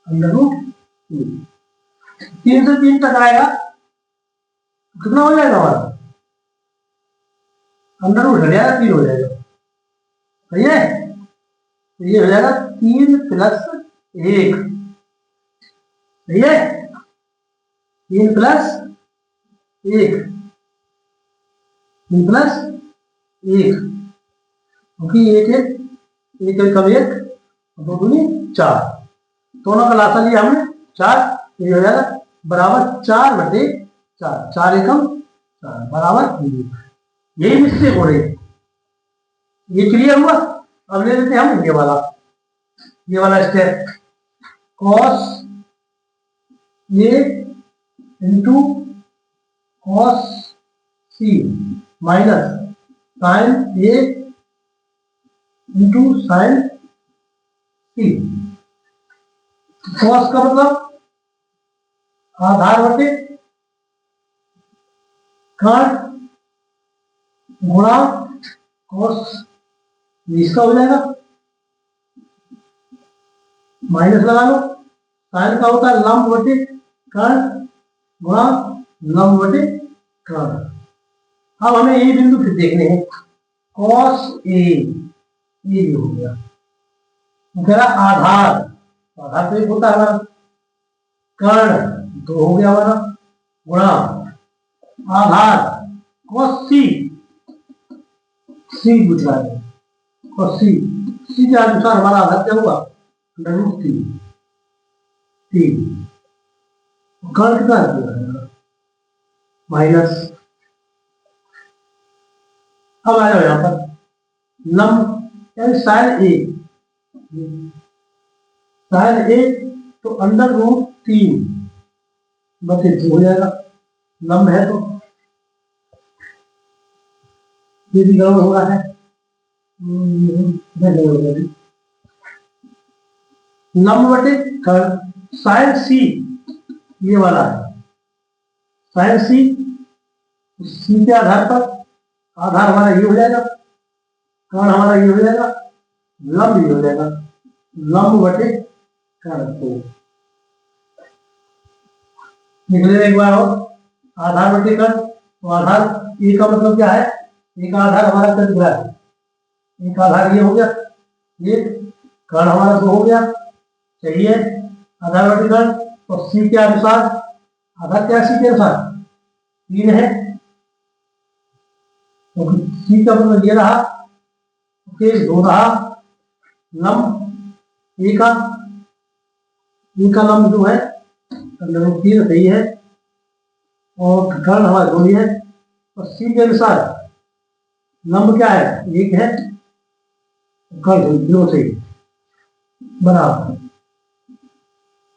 अंडर रूट 3 से 3 टकराएगा, कितना हो जाएगा हमारा अंडर रूट हट जाएगा, 3 हो जाएगा। सही है, तो ये हो जाएगा 3 प्लस 1। सही है, 3 प्लस 1, 3 प्लस 1, क्योंकि 1 1 1 कम 1, 2 दूनी 4, दोनों का लासा लिया हमने 4, ये हो जाएगा बराबर 4/4, 4 एकम 4 बराबर 1। यही मिस्टेक हो रही है, ये क्लियर हुआ। अब ले लेते हैं हम ये वाला step, cos A into cos C minus sign A into sine C. Cos का मतलब आधार बटे कर्ण गुणा कॉस, इसका हो जाएगा, माइनस लगा लो। साइन का होता है लंब बटे कर्ण गुणा लंब बटे कर्ण। अब हमें ये बिंदु फिर देखने हैं, कॉस ए, ये हो गया, कह रहा आधार, आधार तो एक होता है हमारा, कर्ण 2 हो गया हमारा, गुणा आधार कॉस सी, सी पूछ रहा है, कॉस सी, सी के अनुसार हमारा आधार क्या हुआ अंडर रूट 3, कर्ण कितना है माइनस। अब आ जाओ यहाँ पर लंब यानी साइन ए, साइन ए तो अंडर रूट 3 बटे 2 हो जाएगा, लंब है तो ये भी गड़बड़ हो रहा है। लंब बटे कर्ण, साइन सी ये वाला है, साइन सी, सी के आधार पर आधार हमारा ये हो जाएगा, कर्ण हमारा ये हो जाएगा, लंब ये हो जाएगा, लंब बटे कर्ण को निकले एक बार और, आधार बटे कर्ण, तो आधार ए का मतलब क्या है, एक आधार हमारा कर दिया है, एक आधार ये हो गया, ये कर्ण हमारा 2 हो गया, चाहिए आधार बटे कर्ण, और सी के अनुसार आधार क्या, सी के अनुसार 3 है, तो सी का मतलब ये रहा, केस 2 रहा, लंब ए का इनका लंब जो है √3 सही है, और कर्ण हमारा 2 ही है, और सी के अनुसार लंब क्या है, 1 है, कर्ण 2 सही बराबर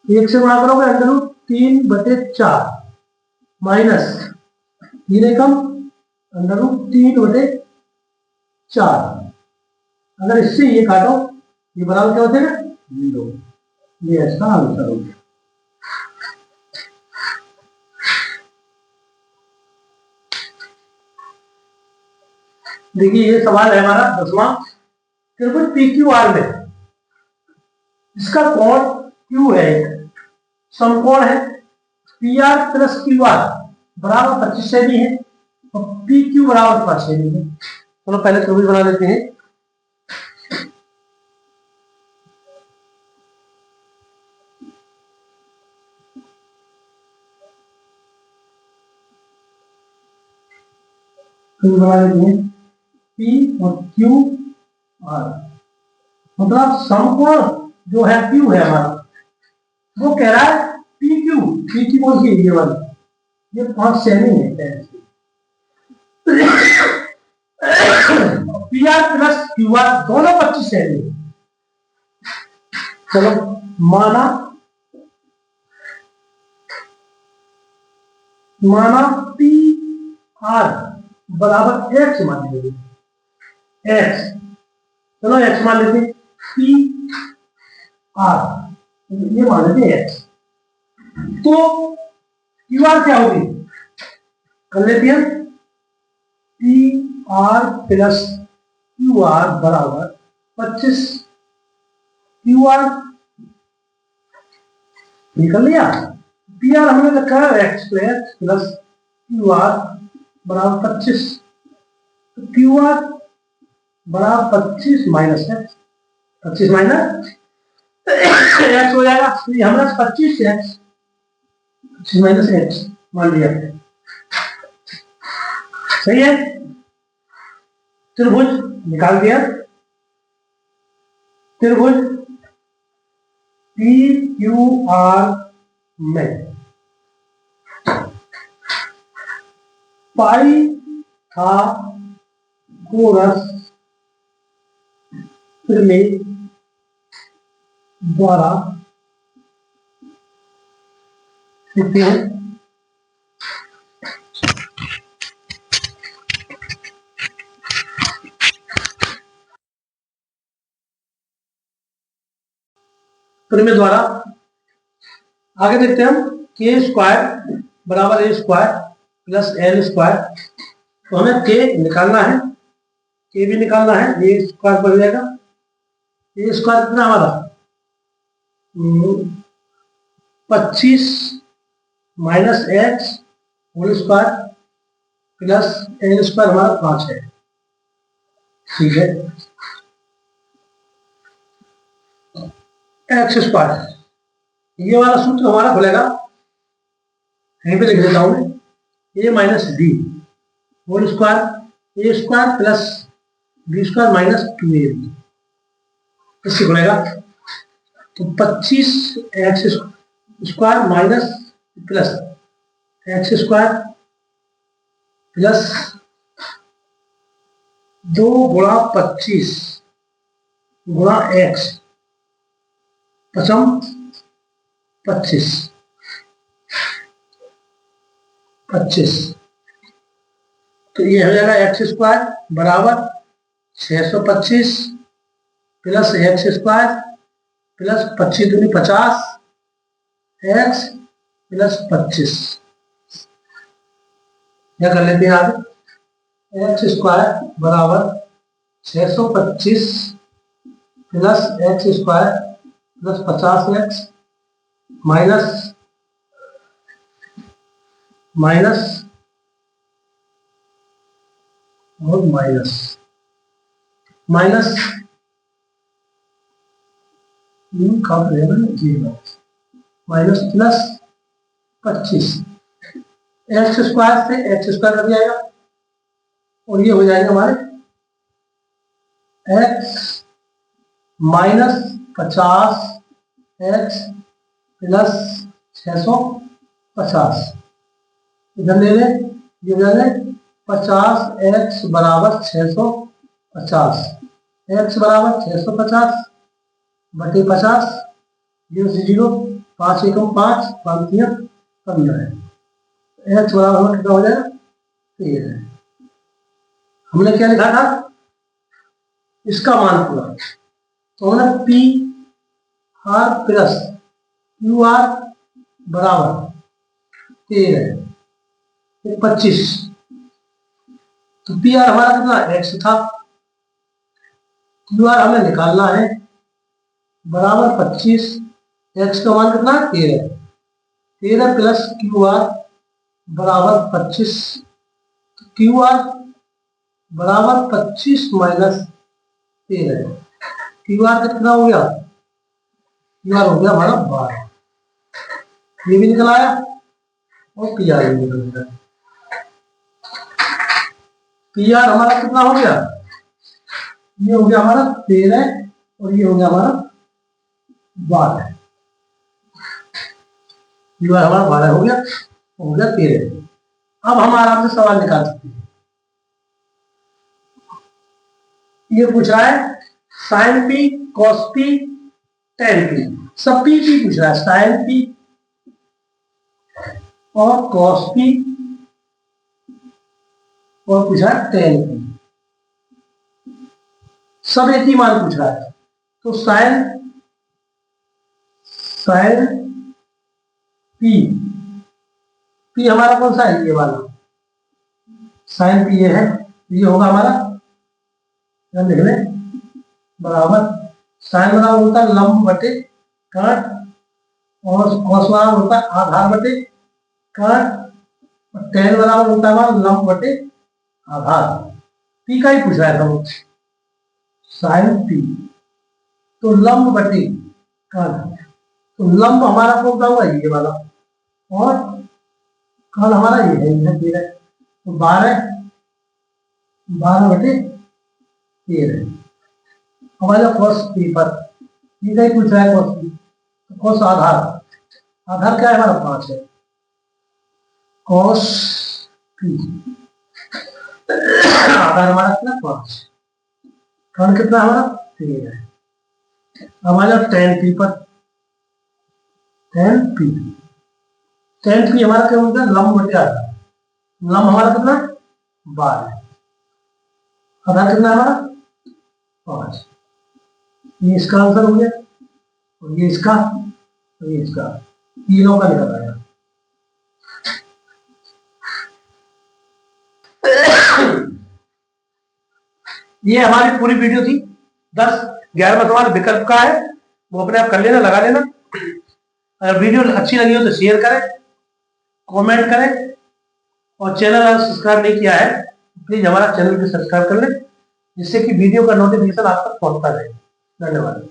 1 से गुणा करोगे √3/4 माइनस 3 एकम √3/4। अगर इससे ये काटो, ये बराबर क्या होते हैं, 0। ये इसका आंसर हो गया। देखिए ये सवाल है हमारा 10वां, त्रिभुज PQR में इसका कोण Q है, समकोण है, PR + QR बराबर 25 सेमी है, और PQ बराबर 5 सेमी है। चलो पहले त्रिभुज बना लेते हैं। बना लेते हैं P और QR, मतलब समकोण जो है Q है हमारा, वो कह रहा है PQ कौन सी, ये वाली, ये 5 सेमी है। PR + QR दोनों 25 सेमी है। चलो माना PR बराबर X मान लीजिए, X, चलो X मान लेते हैं, PR ये मान लेते हैं X, तो QR क्या होगी, कर लेते हैं PR + QR बराबर 25, QR निकल लिया, PR हमने रखा है X + QR बराबर 25, तो QR बराबर 25 माइनस X, 25 माइनस X हो जाएगा, तो ये हमारा 25X, 25 माइनस X मान लिया, सही है। त्रिभुज निकाल दिया, त्रिभुज PQR में पाइथागोरस प्रमेय द्वारा लिखते हैं प्रमेय द्वारा। आगे देखते हैं हम k² बराबर A² + L², तो हमें k निकालना है, k भी निकालना है, A² पर जाएगा, A² कितना हमारा 25 minus X whole square plus L² हमारा 5 है, ठीक है। X², ये वाला सूत्र हमारा खुलेगा, यहीं पे लिख देता हूं मैं, A - B whole square A² plus B² minus 2AB, इससे खुलेगा, तो 25X² minus plus X² plus 2 गुणा 25 गुणा X, 25 तो ये हो जाएगा X² बराबर 625 प्लस X² प्लस 25 दूनी 50 X प्लस 25, क्या कर लेते हैं आगे, X² बराबर 625 plus X² plus 50X minus और माइनस माइनस प्लस 25, X² से X² कट जाएगा, और ये हो जाएगा हमारे X - 50X प्लस 650, इधर ले लें, ये ले लें 50x बराबर 650, x बराबर 650 बटे 50, 0 से 0, 5 एकम 5, 5 3 15 है, x बराबर हमारा कितना हो जाएगा 13 है। हमने क्या लिखा था, इसका मान पूरा, तो हमने P R plus Q R बराबर 13 25, तो पी आर हमारा कितना एक्स था, क्यू आर हमें निकालना है बराबर 25, एक्स का मान कितना 13, 13 प्लस क्यू आर बराबर 25, क्यू आर बराबर 25 माइनस 13, क्यू आर कितना हो गया, क्यू आर हो गया हमारा 12, ये भी निकल आया और पी आर भी निकल गया। पी आर हमारा कितना हो गया, ये हो गया हमारा 13 और ये हो गया हमारा 12, पी आर हमारा 12 हो गया 13। अब हम आराम से सवाल निकाल सकते हैं। ये पूछ रहा है sine P cos P tan P, सब पी पी पूछ रहा है, साइन पी और कॉस पी और पूछा टेन पी, सब एक ही मान पूछ रहा है। तो साइन पी, पी हमारा कौन सा है, ये वाला साइन पी ये है, ये होगा हमारा लिख लें बराबर, साइन बराबर होता है लंब बटे काट, और कॉस बराबर होता है आधार बटे काट, और टेन बराबर होता है हमारा लंब बटे आधार। पी का ही पूछ रहा है हम, साइन पी तो लंब बटे काट, तो लंब हमारा कौन सा हुआ ये वाला, और काट हमारा ये है 13, तो 12 बटे 13। हमारा कॉस पी पर ये का ही पूछ रहा है कॉस पी, तो कॉस आधार, आधार क्या है हमारा 5 है, कॉस पी आधार हमारा कितना 5, कर्ण कितना हमारा 13 है। हमारा टेन पी पर, टेन पी हमारा क्या बोलते हैं लंब बटे आधार, लंब हमारा कितना 12, आधार कितना हमारा 5, ये इसका आंसर हो गया, और ये इसका और ये इसका, तीनों का निकल आया। ये हमारी पूरी वीडियो थी, 10-11 सवाल विकल्प का है, वो अपने आप कर लेना, लगा लेना। अगर वीडियो अच्छी लगी हो तो शेयर करें, कमेंट करें, और चैनल अगर सब्सक्राइब नहीं किया है प्लीज हमारा चैनल को सब्सक्राइब कर लें, जिससे कि वीडियो का नोटिफिकेशन आप तक पहुंचता रहे। धन्यवाद।